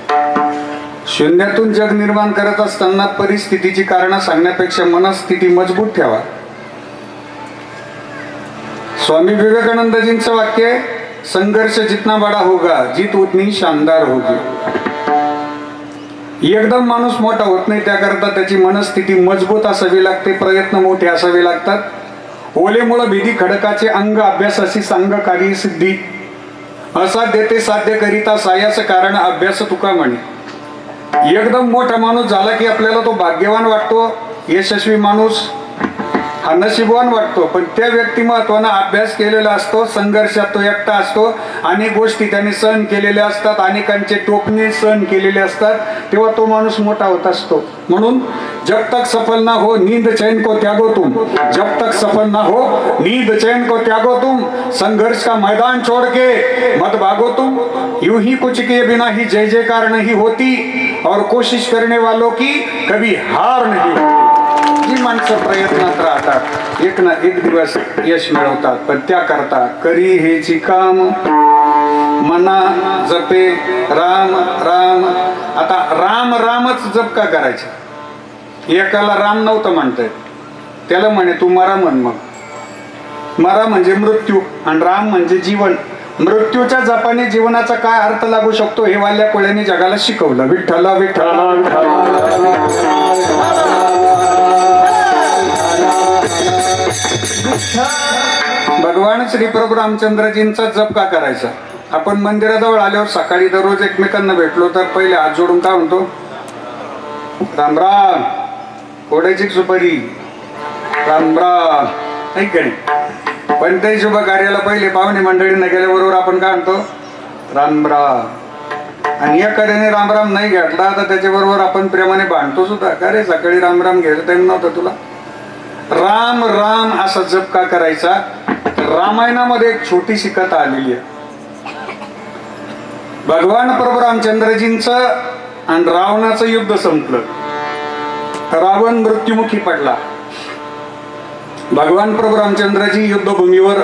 शून्यातून जग निर्माण करत असताना परिस्थितीची कारणं सांगण्यापेक्षा मनस्थिती मजबूत ठेवा. स्वामी विवेकानंदजींचं वाक्य आहे, संघर्ष जितना बडा होगा जीत उतनी शानदार होगी. एकदम माणूस मोठा होत नाही, त्याकरता त्याची मनस्थिती मजबूत असावी लागते, प्रयत्न मोठे असावे लागतात. ओले मुळे भीती खडकाचे अंग अभ्यासाशी सांग कार्य सिद्धी. असाध्य ते साध्य करिता सायास कारण अभ्यास तुका म्हणे. एकदम मोठा माणूस झाला की आपल्याला तो भाग्यवान वाटतो, यशस्वी माणूस हा नशीबवान वाटतो. पण त्या व्यक्तिमत्वानं अभ्यास केलेला असतो, संघर्षात तो एकटा असतो, अनेक गोष्टी त्याने सहन केलेल्या असतात, अनेकांचे टोपणे सहन केलेले असतात, तेव्हा तो माणूस मोठा होत असतो. म्हणून जब तक सफल ना हो नींद चैन को त्यागो तुम, जब तक सफल ना हो नींद चैन को त्यागो तुम, संघर्ष का मैदान छोड़ के मत भागो तुम, यूं ही कुछ किए बिना ही जय जयकार नहीं होती, और कोशिश करने वालों की कभी हार नहीं होती. जी माणसं प्रयत्नात राहतात एक ना एक दिवस यश मिळवतात, पण त्याकरता करी हेची काम मना जपे राम राम. आता राम रामच जप का करायचे? एकाला राम नव्हतं म्हणताय, त्याला म्हणे तू मरा म्हण. मग मरा म्हणजे मृत्यू आणि राम म्हणजे जीवन. मृत्यूच्या जपाने जीवनाचा काय अर्थ लागू शकतो हे वाल्या कोळ्याने जगाला शिकवलं. विठ्ठला विठ्ठला भगवान श्री प्रभू रामचंद्रजींचा जप का करायचा? आपण मंदिराजवळ आल्यावर सकाळी दररोज एकमेकांना भेटलो तर पहिले हात जोडून काय म्हणतो? राम राम. कोड्याची सुपारी राम राम, नाही का नाही? पण ते शुभ कार्याला पहिले पाहुणे मंडळींना गेल्याबरोबर आपण काय म्हणतो? राम राम. आणि एखाद्याने राम राम नाही घेतला तर त्याच्याबरोबर आपण प्रेमाने भांडतो सुद्धा. का रे सकाळी राम राम घ्यायचा टाइम नव्हता तुला? राम राम असा जप का करायचा? रामायणामध्ये एक छोटीशी कथा आलेली आहे. भगवान प्रभू रामचंद्रजींचं आणि रावणाचं युद्ध संपलं. रावण मृत्युमुखी पडला. भगवान प्रभू रामचंद्रजी युद्धभूमीवर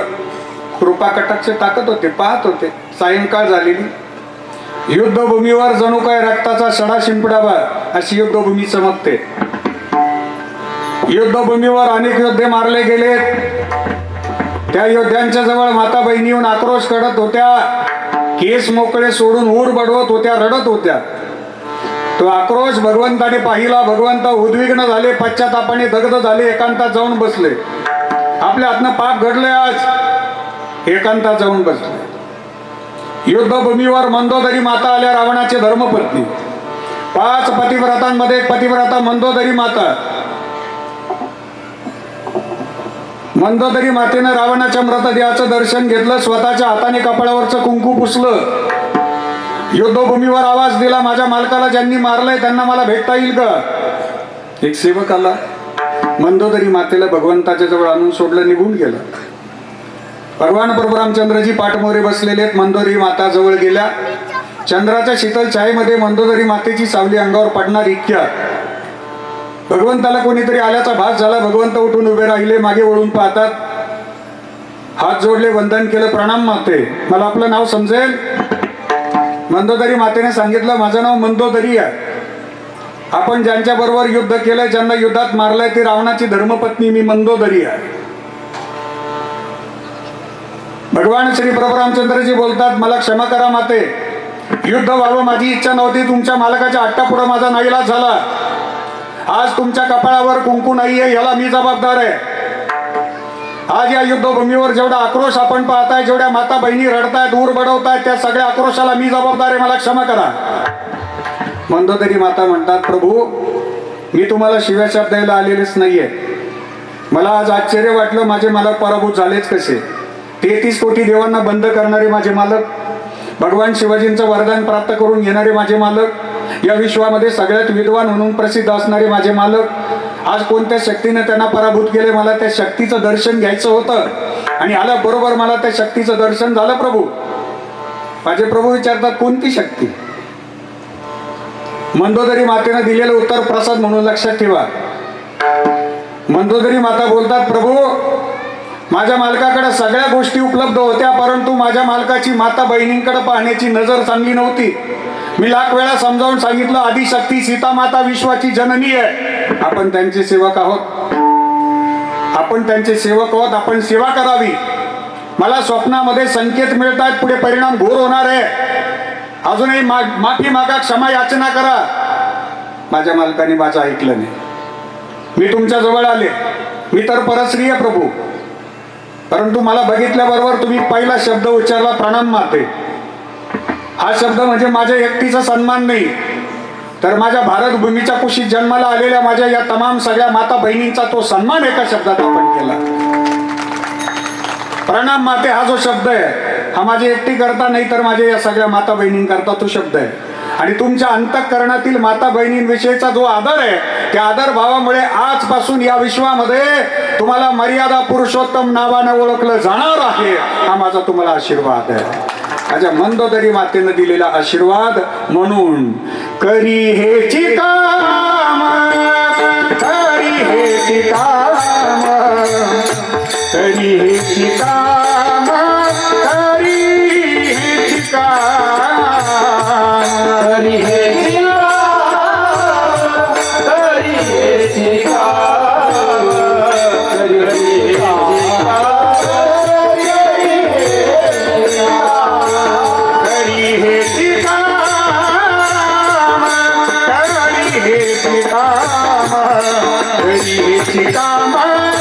कृपा कटाक्ष टाकत होते, पाहत होते. सायंकाळ झालेली. युद्धभूमीवर जणू काय रक्ताचा सडा शिंपडावा अशी युद्धभूमी चमकते. युद्धभूमीवर अनेक योद्धे मारले गेले. त्या योद्ध्यांच्या जवळ माता बहिणी येऊन आक्रोश करत होत्या, केस मोकळे सोडून ऊर बडवत होत्या, रडत होत्या. तो आक्रोश भगवंताने पाहिला. भगवंत उद्विग्न झाले, पश्चातापाने दग्ध झाले, एकांतात जाऊन बसले. आपल्या हातनं पाप घडले, आज एकांतात जाऊन बसले. युद्धभूमीवर मंदोदरी माता आल्या, रावणाची धर्मपत्नी. 5 पतिव्रतांमध्ये एक पतिव्रता मंदोदरी माता. मंदोदरी मातेनं रावणाच्या मृतदेहाचं दर्शन घेतलं, स्वतःच्या हाताने कपाळावरचं कुंकू पुसलं. युद्धभूमीवर आवाज दिला, माझ्या मालकाला ज्यांनी मारलंय त्यांना मला भेटता येईल का? एक सेवक आला, मंदोदरी मातेला भगवंताच्या जवळ आणून सोडलं, निघून गेला. भगवान प्रभू रामचंद्रजी पाठमोरे बसलेले आहेत. मंदोदरी माता जवळ गेल्या. चंद्राच्या शीतल छायेमध्ये मंदोदरी मातेची सावली अंगावर पडणार इतक्या भगवंताला कोणीतरी आल्याचा भास झाला. भगवंत उठून उभे राहिले, मागे वळून पाहतात, हात जोडले, वंदन केलं. प्रणाम माते, मला आपलं नाव समजेल? मंदोदरी मातेने सांगितलं, माझं नाव मंदोदरी आहे. आपण ज्यांच्या बरोबर युद्ध केलंय, ज्यांना युद्धात मारलंय, ती रावणाची धर्मपत्नी मी मंदोदरी आहे. भगवान श्री प्रभू रामचंद्रजी बोलतात, मला क्षमा करा माते, युद्ध व्हावं माझी इच्छा नव्हती. तुमच्या मालकाच्या हट्टापुढे माझा नाईलाज झाला. आज तुमच्या कपाळावर कुंकू नाहीये, याला मी जबाबदार आहे. आज या युद्धभूमीवर जेवढा आक्रोश आपण पाहताय, जेवढ्या माता बहिणी रडतायत, ऊर बडवतायत, त्या सगळ्या आक्रोशाला मी जबाबदार आहे, मला क्षमा करा. मंदोदरी माता म्हणतात, प्रभू मी तुम्हाला शिव्या शब्द द्यायला आलेलेच नाहीये. मला आज आश्चर्य वाटलं, माझे मालक पराभूत झालेच कसे? 33 कोटी देवांना बंद करणारे माझे मालक, भगवान शिवाजींचं वरदान प्राप्त करून घेणारे माझे मालक, या विश्वामध्ये सगळ्यात विद्वान म्हणून प्रसिद्ध असणारे माझे मालक, आज कोणत्या शक्तीने त्यांना पराभूत केले? मला त्या शक्तीचं दर्शन घ्यायचं होतं आणि आल्याबरोबर मला त्या शक्तीचं दर्शन झालं. प्रभू, माझे प्रभू विचारतात, कोणती शक्ती? मंदोदरी मातेनं दिलेलं उत्तर प्रसाद म्हणून लक्षात ठेवा. मंदोदरी माता बोलतात, प्रभू माझ्या मालकाकडे सगळ्या गोष्टी उपलब्ध होत्या, परंतु माझ्या मालकाची माता बहिणींकडे पाहण्याची नजर चांगली नव्हती. मी लाख वेळा समजावून सांगितलं, आदिशक्ती सीता माता विश्वाची जननी आहे. आपण त्यांचे सेवक आहोत, आपण त्यांचे सेवक आहोत, आपण सेवा करावी. मला स्वप्नामध्ये संकेत मिळत आहेत, पुढे परिणाम घोर होणार आहे. अजूनही माफी मागा, क्षमा याचना करा. माझ्या मालकाने माझं ऐकलं नाही. मी तुमच्या जवळ आले, मी तर परश्री आहे प्रभू, परंतु मला बघितल्याबरोबर तुम्ही पहिला शब्द उच्चारला, प्रणाम माते. हा शब्द म्हणजे माझ्या एकटीचा सन्मान नाही, तर माझ्या भारत भूमीच्या कुशीत जन्माला आलेल्या माझ्या या तमाम सगळ्या माता बहिणींचा तो सन्मान एका शब्दात आपण केला. प्रणाम माते हा जो शब्द आहे हा माझी एकटी करता नाही, तर माझ्या या सगळ्या माता बहिणींकरता तो शब्द आहे. आणि तुमच्या अंतःकरणातील माता बहिणींविषयीचा जो आदर आहे त्या आदर भावामुळे आजपासून या विश्वामध्ये तुम्हाला मर्यादा पुरुषोत्तम नावाने ओळखलं जाणार आहे. हा माझा तुम्हाला आशीर्वाद आहे, माझ्या मंदोदरी मातेनं दिलेला आशीर्वाद. म्हणून करी हेची काम, करी हेची काम, करी हेची काम, करी हेची काम, करी हेची काम, करी हेची काम, करी हेची काम, करी हेची काम, करी हेची काम, करी हेची काम,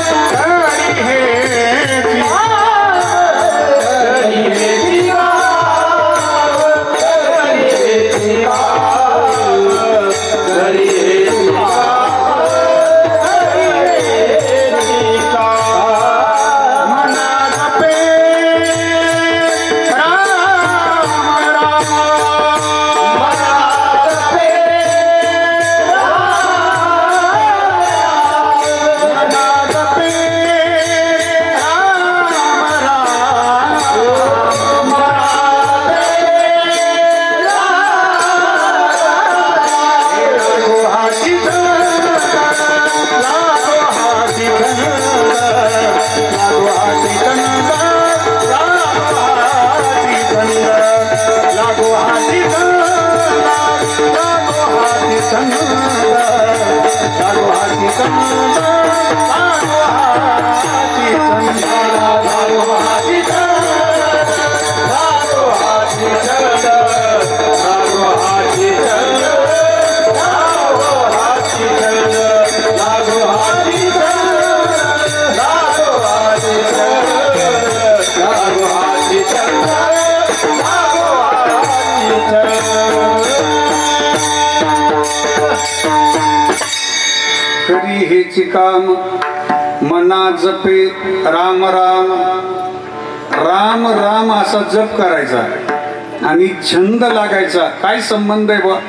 करी हेची करी हेची काम मना जपे राम राम, राम राम असा जप करायचा आणि छंद लागायचा. काय संबंध आहे बा?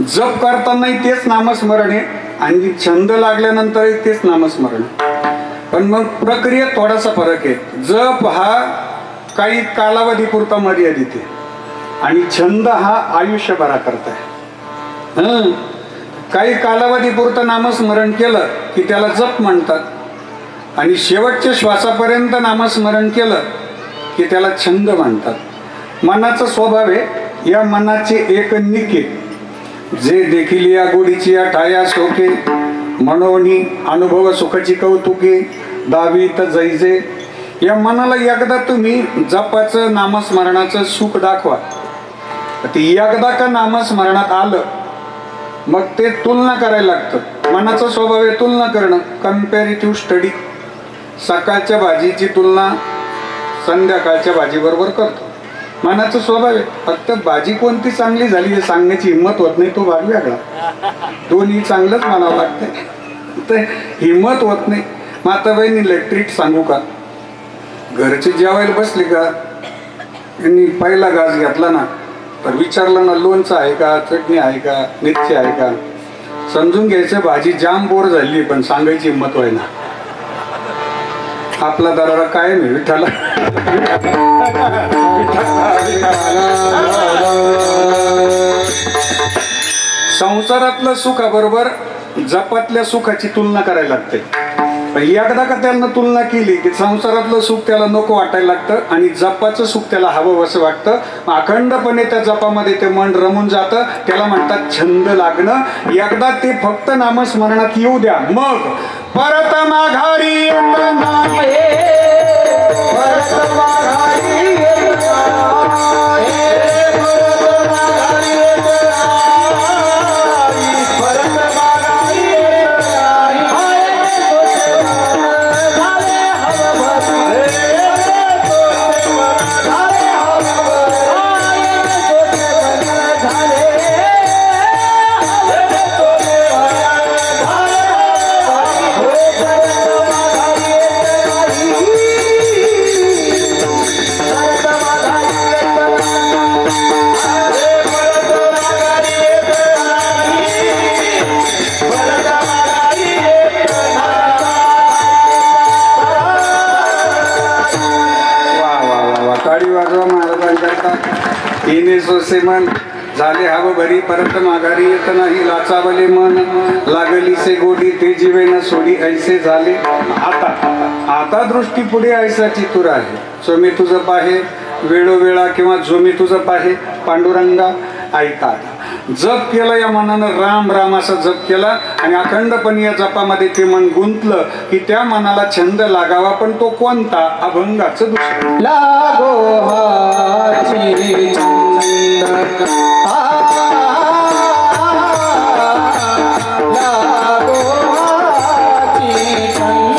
जप करतानाही तेच नामस्मरण आहे आणि छंद लागल्यानंतर तेच नामस्मरण. पण मग प्रक्रियेत थोडासा फरक आहे. जप हा काही कालावधीपुरता मर्यादित आहे आणि छंद हा आयुष्यभरा करताय. काही कालावधीपुरतं नामस्मरण केलं की त्याला जप म्हणतात आणि शेवटच्या श्वासापर्यंत नामस्मरण केलं की त्याला छंद म्हणतात. मनाचा स्वभाव आहे या मनाचे एक निके, जे देखील या गोडीची या ठाया शोके, मनोनी अनुभव सुखाची कौतुके दावीत जैजे. या मनाला एकदा तुम्ही जपाचं नामस्मरणाचं सुख दाखवा, ते एकदा का नामस्मरणात आलं मग ते तुलना करायला लागतं. मनाचा स्वभाव आहे तुलना करणं, कम्पॅरिटिव्ह स्टडी. सकाळच्या भाजीची तुलना संध्याकाळच्या भाजीबरोबर करतो. मनाचा स्वभाव आहे. फक्त भाजी कोणती चांगली झाली हे सांगण्याची हिंमत होत नाही, तो भाग वेगळा. दोन्ही चांगलंच म्हणावं लागतंय, तर हिंमत होत नाही. माताबाईंनी ट्रीट सांगू का? घरचे जेवायला बसले का यांनी पहिला घास घेतला ना तर विचारलं ना लोणचं आहे का, चटणी आहे का, मिरची आहे का, समजून घ्यायचं भाजी जाम बोर झाली, पण सांगायची हिंमत व्हाय ना. आपला दरारा काय नाही विठाला. संसारातलं सुखाबरोबर जपातल्या सुखाची तुलना करायला लागते. पण एकदा का त्यानं तुलना केली की संसारातलं सुख त्याला नको वाटायला लागतं आणि जपाचं सुख त्याला हवं असं वाटतं. अखंडपणे त्या जपामध्ये ते मन रमून जातं. त्याला म्हणतात छंद लागणं. एकदा ते फक्त नामस्मरणात येऊ द्या, मग परत माघारी येत नाही, परत माघारी येत नाही, परत माघारी येत नाही, परत माघारी येत नाही. टाळी वाजवा महाराजांकरता. तिने सोसे मन झाले हवं भरी परत माघारी येत नाही लाचावले मन लागली से गोडी ते जीवे न सोडी ऐसे झाले. आता दृष्टी पुढे ऐसाची तुर आहे. जो मी तुझं पाहे वेळोवेळा किंवा जो मी तुझं पाहे पांडुरंगा ऐका. जप केलं या मनानं राम राम असा जप केला आणि अखंडपणे या जपामध्ये ते मन गुंतलं की त्या मनाला छंद लागावा. पण तो कोणता? अभंगाचं दुसरं. लागो हाची छंद लागो हाची छंद लागो हाची छंद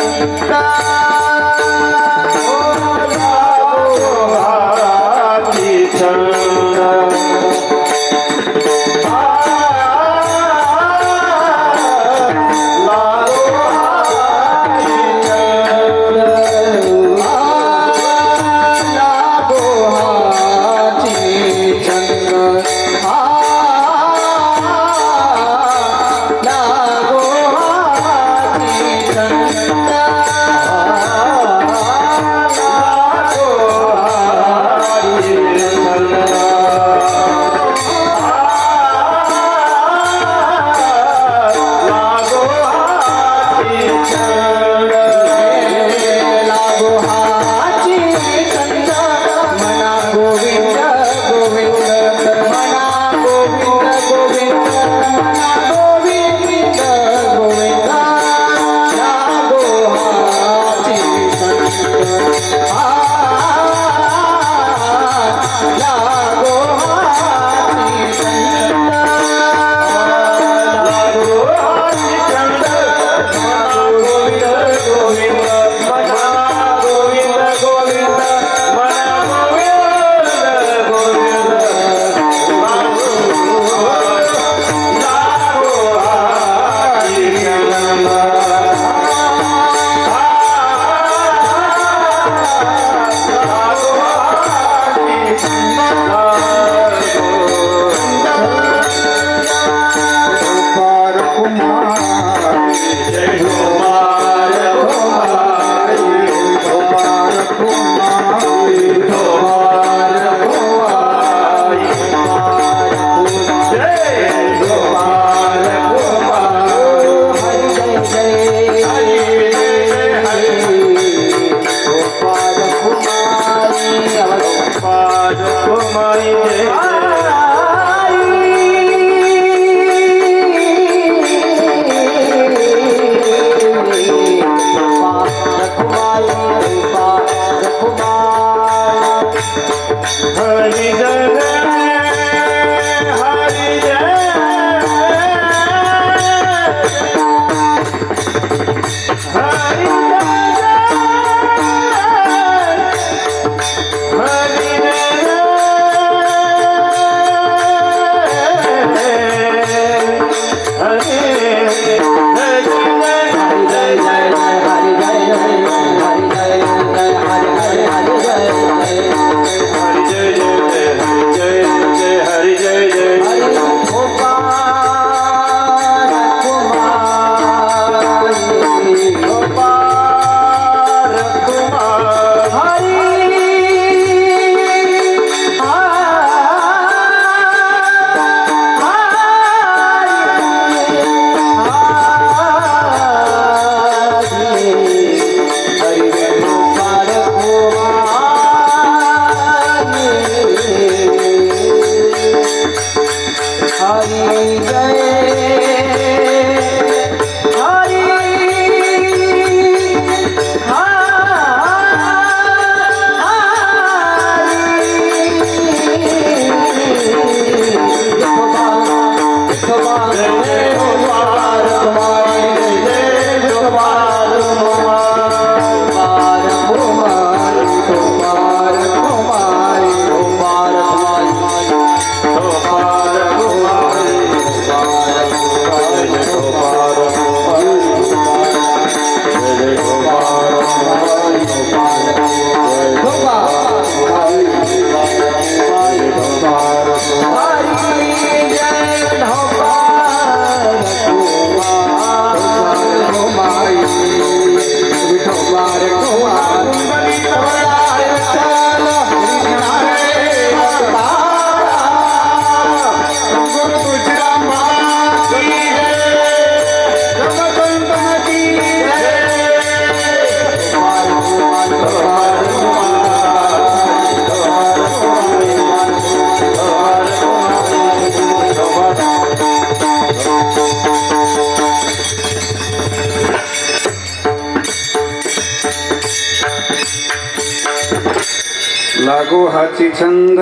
लागो हाची छंद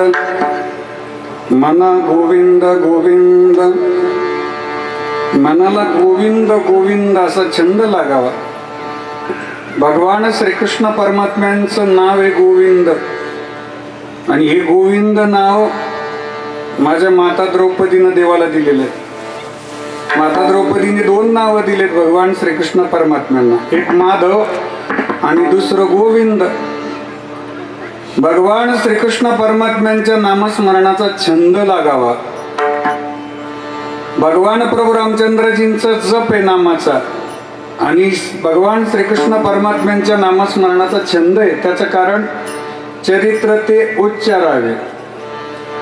मना गोविंद गोविंद, मनाला गोविंद गोविंद असा छंद लागावा. भगवान श्रीकृष्ण परमात्म्यांचं नाव आहे गोविंद, आणि हे गोविंद नाव माझ्या माता द्रौपदीनं देवाला दिलेलं आहे. माता द्रौपदीने 2 नावं दिलेत भगवान श्रीकृष्ण परमात्म्यांना, एक माधव आणि दुसरं गोविंद. भगवान श्रीकृष्ण परमात्म्यांच्या नामस्मरणाचा छंद लागावा. भगवान प्रभू रामचंद्रजींचा जप आहे नामाचा, आणि भगवान श्रीकृष्ण परमात्म्यांच्या नामस्मरणाचा छंद आहे. त्याचं कारण चरित्र ते उच्चारावे.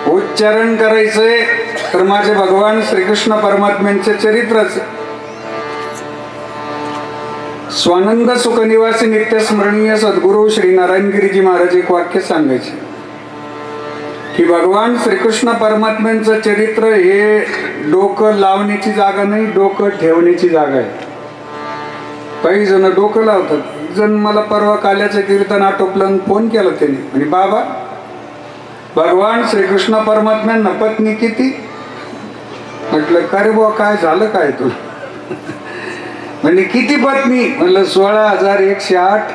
उच्चारण करायचंय तर माझे भगवान श्रीकृष्ण परमात्म्यांचे चरित्रच. स्वानंद सुखनिवासी नित्य स्मरणीय सद्गुरू श्री नारायणगिरीजी महाराज एक वाक्य सांगायचे की भगवान श्रीकृष्ण परमात्म्यांचं चरित्र हे डोकं लावण्याची जागा नाही, डोकं ठेवण्याची जागा आहे. काही जण डोकं लावतात. जण मला परवा काल्याचं कीर्तन आटोपलं, फोन केला त्यांनी, आणि बाबा भगवान श्रीकृष्ण परमात्म्यांना पत्नी किती? म्हटलं का रे बुवा, काय झालं काय तू? म्हणजे किती पत्नी? म्हणलं 16,108.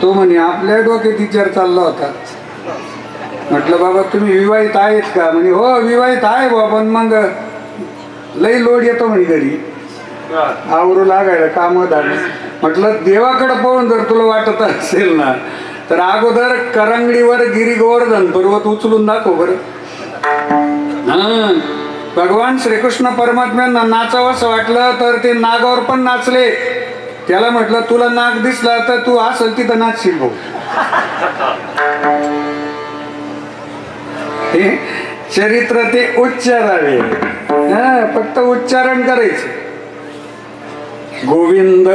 तो म्हणे आपल्या डोक्यात विचार चालला होता. म्हटलं बाबा तुम्ही विवाहित आहेत का? म्हणे हो विवाहित आहे बुवा, पण मग लई लोड येतो म्हणे घरी, आवरू लागायला काम झालं. म्हटलं देवाकडे पाहून जर तुला वाटत असेल ना, तर अगोदर करंगडीवर गिरी गोवर्धन पर्वत उचलून दाखव बरं. भगवान श्रीकृष्ण परमात्म्यांना नाचावंसं वाटलं तर ते नागावर पण नाचले. त्याला म्हटलं तुला नाग दिसला तर तू असेल तिथं नाचशील भाऊ. हे चरित्र ते उच्चारावे, फक्त उच्चारण करायचे. गोविंद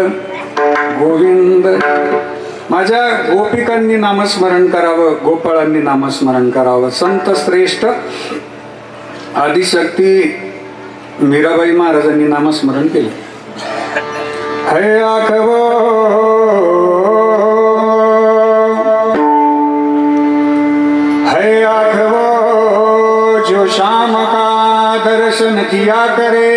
गोविंद. माझ्या गोपिकांनी नामस्मरण करावं, गोपाळांनी नामस्मरण करावं. संत श्रेष्ठ आदिशक्ती मीराबाई महाराजांनी नामस्मरण केले. हे आखवो है आखवो जो शाम का दर्शन किया करे,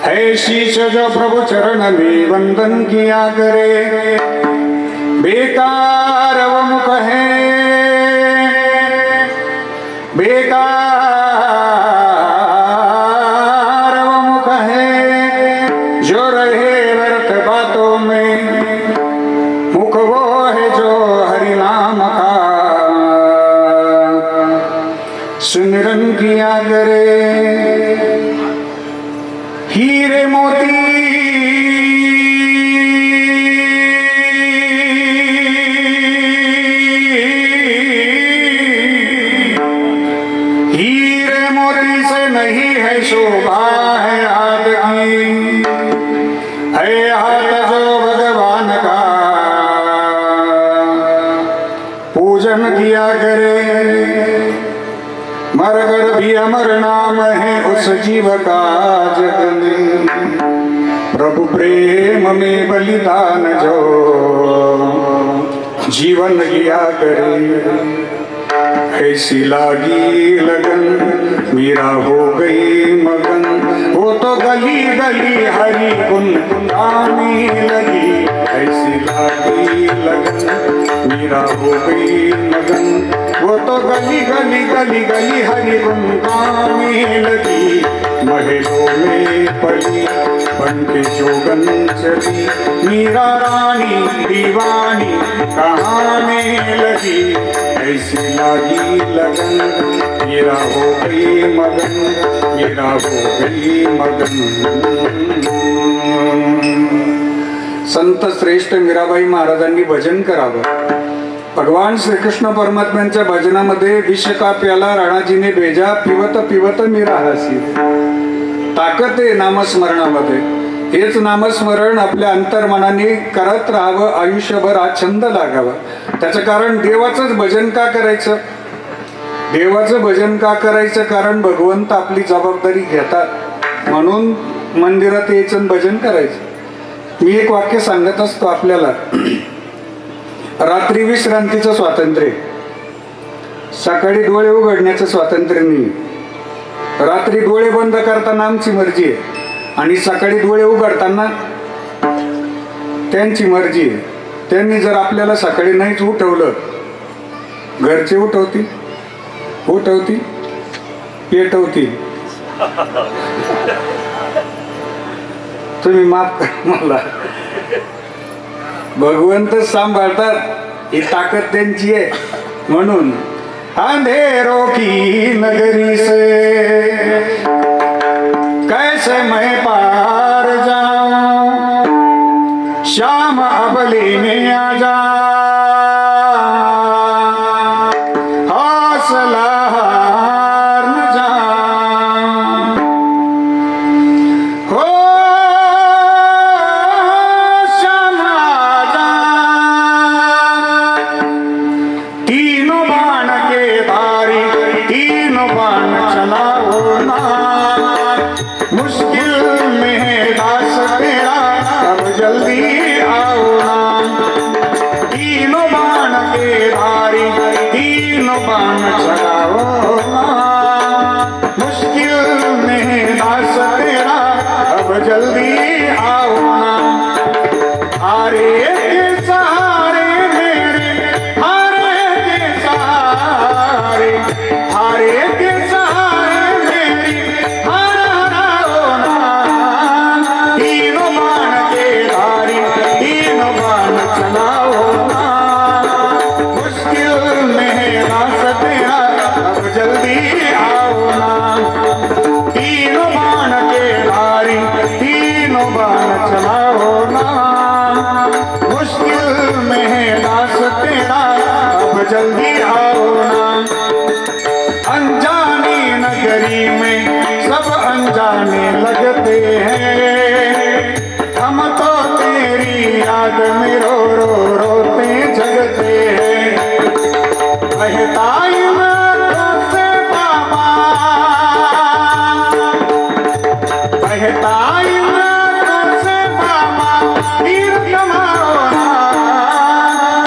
है शीश जो प्रभु चरण में वंदन किया करे. बेकार वो मुख है, बेकार वो मुख है जो रहे व्यर्थ बातों में. मुख वो है जो हरि नाम का सुमिरन किया करे. हीरे मोती हीरे मोती से नहीं है शोभा, है आदमी है हाथ जो भगवान का पूजन किया करे. मरगर भी अमर नाम है उस जीव का जग में. प्रभु प्रेम में बलिदान जो जीवन किया करे. ऐसी लागी लगन मीरा हो गई मगन, वो तो गली गली हरि गुण गाने लगी. ऐसी लागी लगन मीरा हो गई मगन, वो तो गली गली गली गली हरि गुण गाने लगी. महलों में पली बनके जोगन चली, मीरा रानी दीवानी कहाने लगी. ऐसी लागी लगन मेरा हो गई मगन, मेरा हो गई मगन. संत श्रेष्ठ मीराबाई महाराजांनी भजन करावं. भगवान श्रीकृष्ण परमात्म्यांच्या भजनामध्ये विष का प्याला राणाजीने भेजा, पिवत पिवत मीरा हसी. ताकद आहे नामस्मरणामध्ये. हेच नामस्मरण आपल्या अंतर्मनाने करत राहावं, आयुष्यभर हा छंद लागावा. त्याचं कारण देवाचंच भजन का करायचं? देवाचं भजन का करायचं? कारण भगवंत आपली जबाबदारी घेतात, म्हणून मंदिरात यायचं भजन करायचं. मी एक वाक्य सांगत असतो आपल्याला. रात्री विश्रांतीचं स्वातंत्र्य, सकाळी डोळे उघडण्याचं स्वातंत्र्य नाही. रात्री डोळे बंद करताना आमची मर्जी आहे आणि सकाळी डोळे उघडताना त्यांची मर्जी आहे. त्यांनी जर आपल्याला सकाळी नाहीच उठवलं, घरचे उठवतील, पेटवतील. तुम्ही माफ करा मला, भगवंत सांभाळतात, ही ताकद त्यांची आहे. म्हणून अंधेरों की नगरी से कैसे मैं पार जाऊं, शाम अब लेने आ जा, हौसला हार न जाऊं. हो शाम आ जा, तीनों बाण के धारी, तीनों बाण चलाओ ना, मुश्किल में है दास तेरा, अब जल्दी आओ ना. तीनों बाण के धारी, तीनों बाण चलाओ ना, मुश्किल में है दास तेरा, अब जल्दी आओ ना. हारे के सहारे मेरे, हारे के सहारे, हारे के सहारे मेरी हार हराओ ना. तीनों बाण के धारी, तीनों बाण चलाओ ना, मुश्किल में है दास तेरा, अब जल्दी आओ ना. तीनों बाण के धारी, तीनों बाण चलाओ ना, मुश्किल में है दास तेरा, अब जल्दी आओ ना. अनजानी नगरी में सब अनजाने लगते हैं, हम तो तेरी याद में रो रो रोते जगते हैं. बहताई में से बाबा, बहताई में से बाबा, तीर कमाओ ना.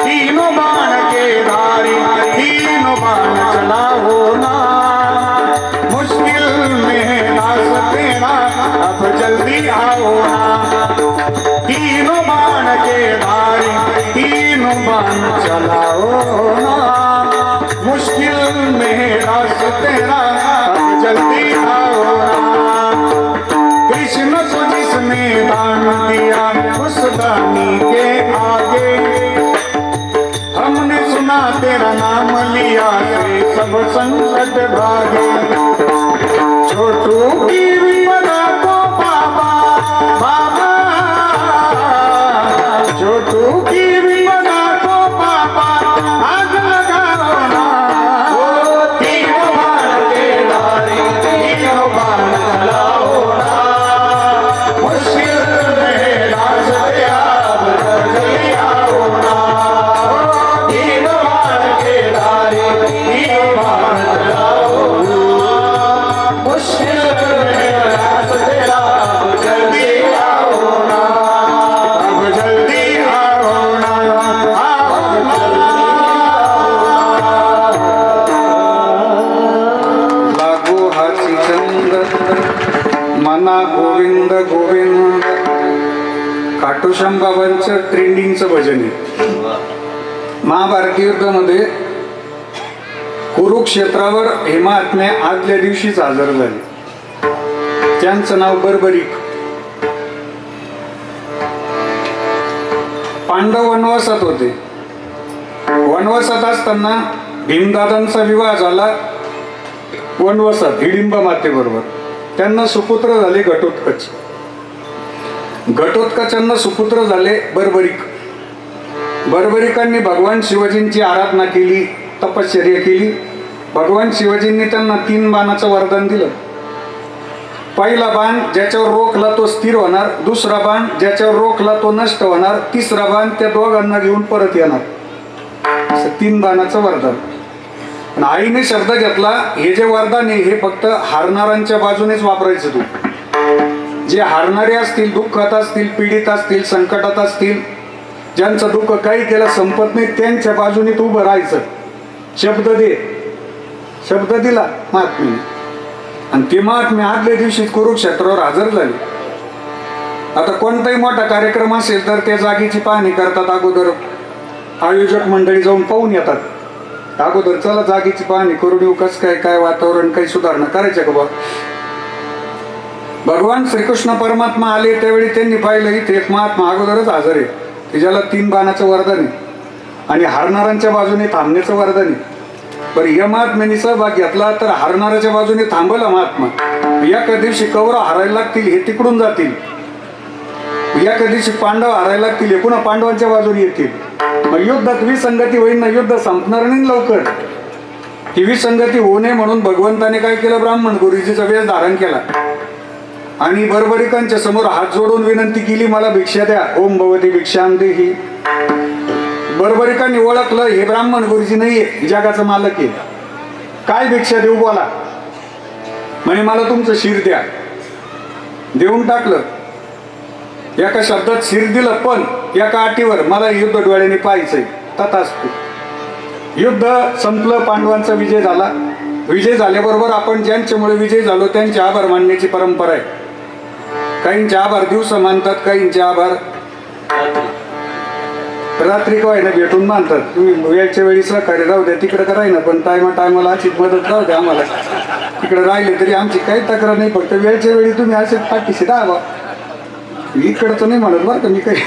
तीनों बाण के धारी, तीनों बाण चलाओ ना, मुश्किल में है दास तेरा, अब जल्दी आओ ना. तीनों बाण के धारी, तीनों बाण चलाओ ना, मुश्किल में है दास तेरा, अब जल्दी आओ ना. कृष्ण को जिसने दान दिया, उस दानी के आगे हमने सुना तेरा नाम लिया, से सब संकट भागे. छोटू की विपदा को बाबा, बाबा, छोटू की विपदा को बाबा, आग लगाओ ना. तीनों बाण के धारी, तीनों बाण चलाओ ना, मुश्किल में दास तेरा, अब जल्दी आओ ना. तीनों बाण के धारी, तीनों बाण चलाओ ना, मुश्किल में दास तेरा, अब जल्दी आओ ना, अब जल्दी आओ ना, आओ ना. लागो हाची चंद, मना गोविंद गोविंद. खाटूश्याम बाबांचं ट्रेंडिंगचं भजन आहे. महाभारती युद्धामध्ये कुरुक्षेत्रावर हे महात्मे आदल्या दिवशीच हजर झाले. त्यांचं नाव बर्बरिक. पांडव वनवासात होते. वनवासात असताना भीमदादांचा विवाह झाला वनवासात हिडिंबा मातेबरोबर. त्यांना सुपुत्र झाले घटोत्कच. घटोत्कचांना सुपुत्र झाले बर्बरिक. बर्बरिकांनी भगवान शिवाजींची आराधना केली, तपश्चर्या केली. भगवान शिवाजींनी त्यांना 3 बाणाचं वरदान दिलं. पहिला बाण ज्याच्यावर रोखला तो स्थिर होणार, दुसरा बाण ज्याच्यावर रोखला तो नष्ट होणार, तिसरा बाण त्या दोघांना घेऊन परत येणार. असं 3 बाणाचं वरदान. पण आईने शब्द घेतला, हे जे वरदान आहे हे फक्त हारणाऱ्यांच्या बाजूनेच वापरायचं. तू जे हारणारे असतील, दुःखात असतील, पीडित असतील, संकटात असतील, ज्यांचं दुःख काही केलं संपत नाही त्यांच्या बाजूने तू उभं राहायचं. शब्द दे, शब्द दिला महात्म्याने, आणि ती महात्मे आदल्या दिवशी कुरुक्षेत्रावर हजर झाली. आता कोणताही मोठा कार्यक्रम असेल तर त्या जागेची पाहणी करतात. अगोदर आयोजक मंडळी जाऊन पाहून येतात. अगोदर चला जागेची पाहणी करून येऊ, कसं काय काय वातावरण, काही सुधारणा करायच्या का बा. भगवान श्रीकृष्ण परमात्मा आले त्यावेळी त्यांनी पाहिलं इथे एक महात्मा अगोदरच हजर आहे की ज्याला 3 बाणाचं वरदान आहे आणि हारणाऱ्यांच्या बाजूने थांबण्याचं वरदान आहे. पण या महात्म्याने सहभाग घेतला तर हारणाऱ्याच्या बाजूने थांबला महात्मा. एका दिवशी कौरव हारायला लागतील, हे तिकडून जातील. एका दिवशी पांडव हारायला लागतील, हे पुन्हा पांडवांच्या बाजूने येतील. मग युद्धात विसंगती होईल ना, युद्ध संपणार नाही लवकर. ही विसंगती होऊ नये म्हणून भगवंताने काय केलं, ब्राह्मण गुरुजीचा वेश धारण केला आणि बर्बरिकांच्या समोर हात जोडून विनंती केली, मला भिक्षा द्या. ओम भवती भिक्षाम देही. बर्बरिकांनी ओळखलं हे ब्राह्मण गुरुजी नाहीये, जगाचा मालक आहे. काय भिक्षा देऊ बोला. म्हणे मला तुमचं शिर द्या. देऊन टाकलं. एका शब्दात शिर दिलं, पण एका अटीवर, मला युद्ध डोळ्याने पाहायचंय. तथास्तु. युद्ध संपलं, पांडवांचा विजय झाला. विजय झाल्याबरोबर आपण ज्यांच्यामुळे विजय झालो त्यांचे आभार मानण्याची परंपरा आहे. काहींचे आभार दिवस मानतात, काहींचे आभार रात्री काय ना भेटून मानतात. तुम्ही वेळच्या वेळी सहकार्य राहू द्या, तिकडे कराय ना, पण टायमाला अशी मदत राहू द्या आम्हाला. तिकडे राहिले तरी आमची काही तक्रार नाही, फक्त वेळच्या वेळी तुम्ही असे पाठीशी राहा. इकडचं नाही म्हणत बरं का मी काही.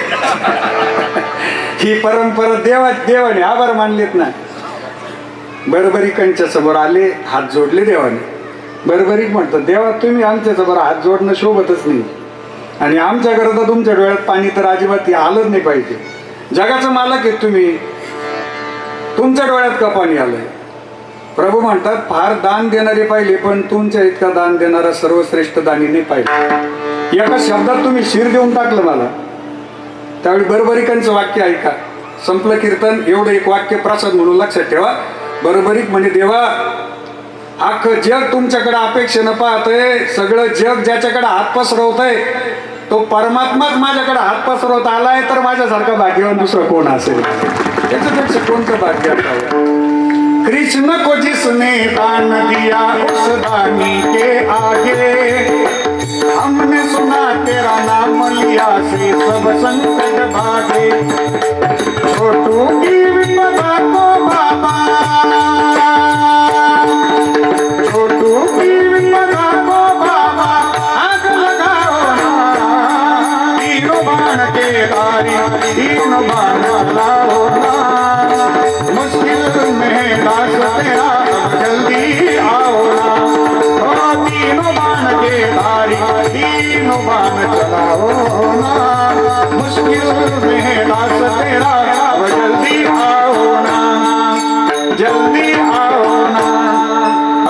ही परंपरा देवाने आभार मानलेत ना. बर्बरिकांच्या समोर आले, हात जोडले देवाने. बर्बरिक म्हणतात, देवा तुम्ही आमच्या समोर हात जोडणं शोभतच नाही, आणि आमच्याकरता तुमच्या डोळ्यात पाणी तर अजिबात आलंच नाही पाहिजे. जगाचं मालक आहेत तुम्ही, तुमच्या डोळ्यात का पाणी आलंय. प्रभू म्हणतात, फार दान देणारे पाहिले, पण तुमच्या इतका दान देणारा सर्वश्रेष्ठ दानी नाही पाहिजे. एका शब्दात तुम्ही शिर देऊन टाकलं मला. त्यावेळी बर्बरिकांचं वाक्य ऐका. संपलं कीर्तन, एवढं एक वाक्य प्रसाद म्हणून लक्षात ठेवा. बर्बरिक म्हणे, देवा अख्खं जग तुमच्याकडे अपेक्षेनं पाहतंय. सगळं जग ज्याच्याकडे हात पसरवतंय तो परमात्माच माझ्याकडे हात पसरवत आलाय, तर माझ्यासारखा भाग्यवान दुसरं कोण असेल. त्याच्यापेक्षा कोणतं भाग्य असावं. कृष्ण को जिसने दान दिया उस दानी के आगे, हमने सुना तेरा नाम लिया से सब संकट भागे. छोटू की विपदा को बाबा, छोटू की विपदा को बाबा आग लगाओ ना. तीनों बाण के धारी, तीनों बाण लाओ ना. मुश्किल में दास तेरा जल्दी आओ ना. ओ तीनों बाण के धारी, तीनों बाण चलाओ ना. मुश्किल में दास तेरा जल्दी आओ ना. जल्दी आओ ना,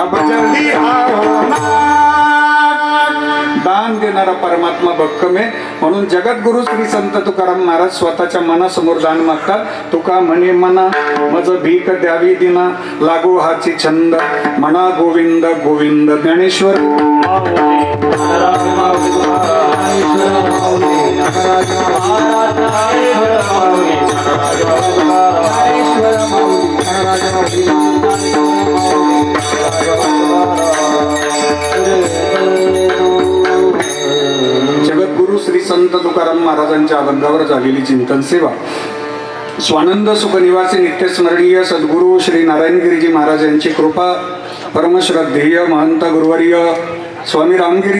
अब जल्दी आओ ना. दान देणारा परमात्मा भक्कम आहे. म्हणून जगद्गुरु श्री संत तुकाराम महाराज स्वतःच्या मनासमोर दान मागतात. तुका म्हणे मना मज भीक द्यावी दिना, लागो हाची छंद म्हणा गोविंद गोविंद. ज्ञानेश्वर जगद्गुरु श्री संत तुकाराम महाराजांच्या अभंगावर झालेली चिंतन सेवा. स्वानंद सुख निवासी नित्यस्मरणीय सद्गुरु श्री नारायणगिरीजी महाराज यांची कृपा. परमश्रद्धेय महंत गुरुवर्य स्वामी रामगिरी